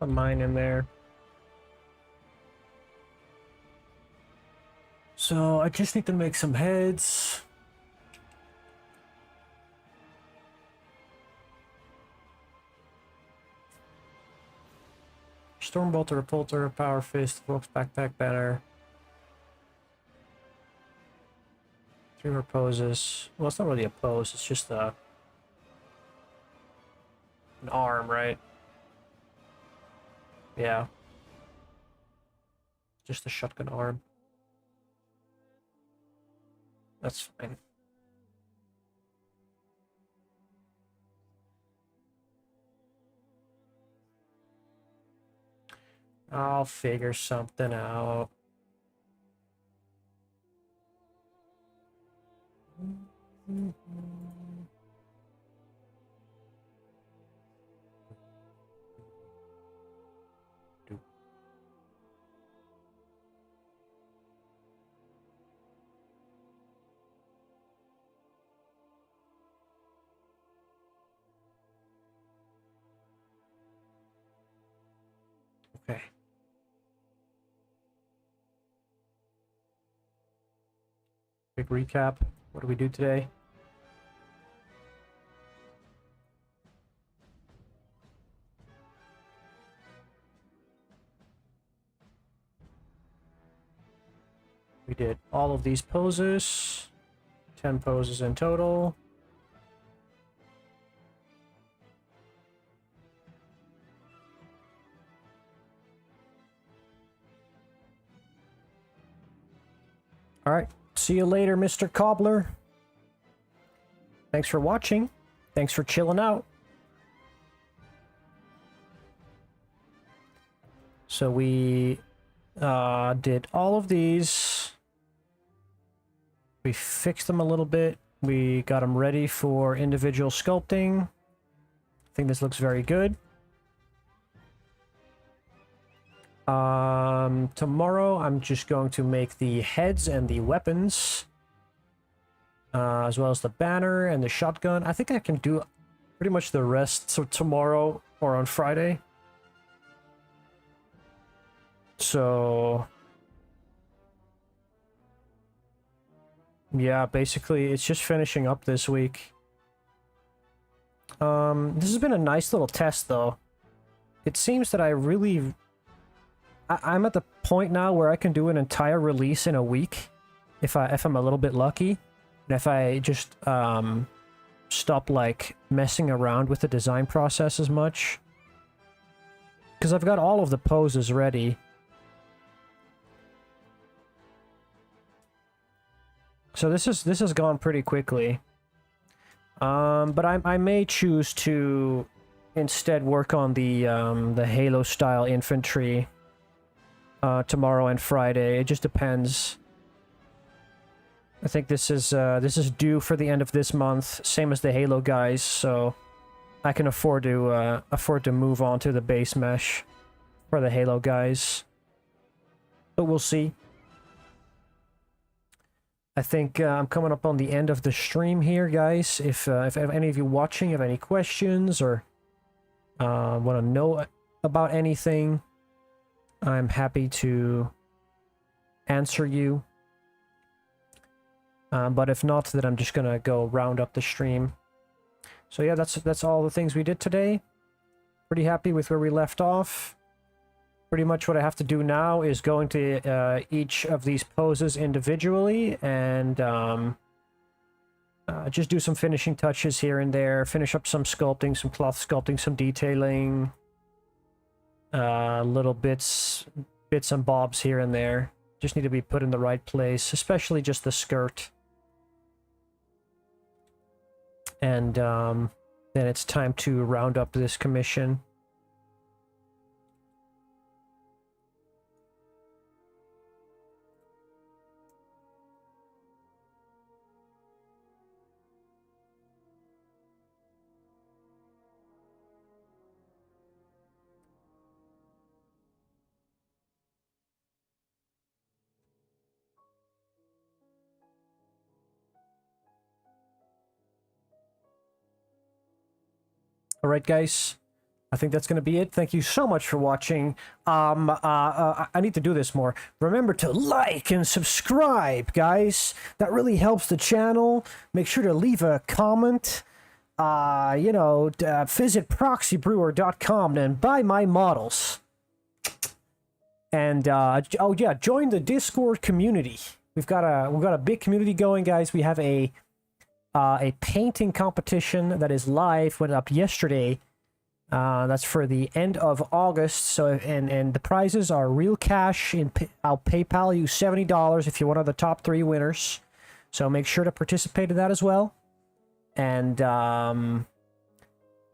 a mine in there. So I just need to make some heads. Stormbolter, Repulsor, Power Fist, Volks Backpack Banner. 3 more poses. Well, it's not really a pose, it's just an arm, right? Yeah. Just a shotgun arm. That's fine. I'll figure something out. Okay. Big recap. What do we do today? We did all of these poses. 10 poses in total. All right. See you later, Mr. Cobbler. Thanks for watching. Thanks for chilling out. So we did all of these. We fixed them a little bit. We got them ready for individual sculpting. I think this looks very good. Tomorrow I'm just going to make the heads and the weapons, as well as the banner and the shotgun. I think I can do pretty much the rest so tomorrow or on Friday. So yeah, basically it's just finishing up this week. This has been a nice little test though. It seems that I'm at the point now where I can do an entire release in a week if I'm a little bit lucky, and if I just stop like messing around with the design process as much, because I've got all of the poses ready. So this has gone pretty quickly. But I may choose to instead work on the Halo style infantry tomorrow and Friday. It just depends. I think this is due for the end of this month, same as the Halo guys, so I can afford to move on to the base mesh for the Halo guys. But we'll see. I think I'm coming up on the end of the stream here, guys. If any of you watching have any questions or want to know about anything, I'm happy to answer you. But if not, then I'm just gonna go round up the stream. So yeah, that's all the things we did today. Pretty happy with where we left off. Pretty much what I have to do now is go into each of these poses individually and just do some finishing touches here and there. Finish up some sculpting, some cloth sculpting, some detailing. Little bits and bobs here and there. Just need to be put in the right place, especially just the skirt. And then it's time to round up this commission. Alright guys, I think that's going to be it. Thank you so much for watching. I need to do this more. Remember to like and subscribe, guys. That really helps the channel. Make sure to leave a comment. Visit ProxyBrewer.com and buy my models. And join the Discord community. We've got a big community going, guys. We have a painting competition that is live. Went up yesterday. That's for the end of August. So and the prizes are real cash. I'll PayPal you $70 if you're one of the top 3 winners. So make sure to participate in that as well. And do I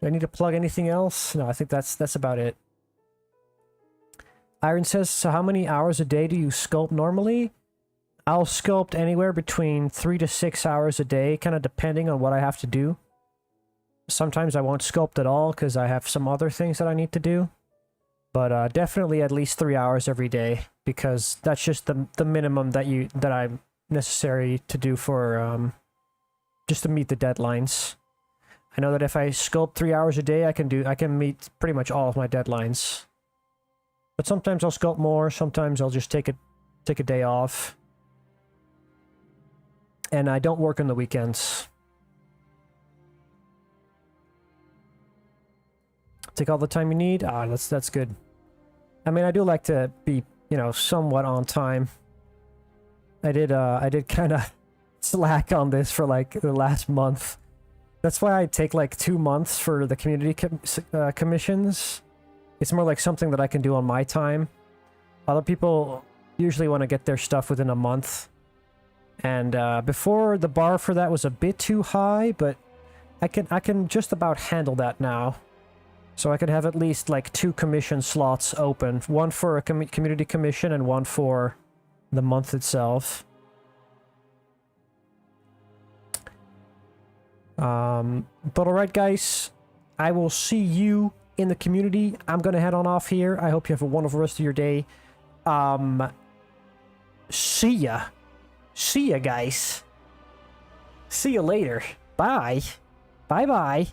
need to plug anything else? No, I think that's about it. Iron says, so how many hours a day do you sculpt normally? I'll sculpt anywhere between 3 to 6 hours a day, kind of depending on what I have to do. Sometimes I won't sculpt at all because I have some other things that I need to do. But definitely at least 3 hours every day, because that's just the minimum that I'm necessary to do for just to meet the deadlines. I know that if I sculpt 3 hours a day, I can meet pretty much all of my deadlines. But sometimes I'll sculpt more, sometimes I'll just take a day off. And I don't work on the weekends. Take all the time you need. That's good. I mean, I do like to be, somewhat on time. I did kind of slack on this for like the last month. That's why I take like 2 months for the community commissions. It's more like something that I can do on my time. Other people usually want to get their stuff within a month. And before, the bar for that was a bit too high, but I can just about handle that now. So I can have at least like 2 commission slots open. One for a community commission and one for the month itself. But alright, guys. I will see you in the community. I'm gonna head on off here. I hope you have a wonderful rest of your day. See ya. See ya, guys. See you later. Bye. Bye-bye.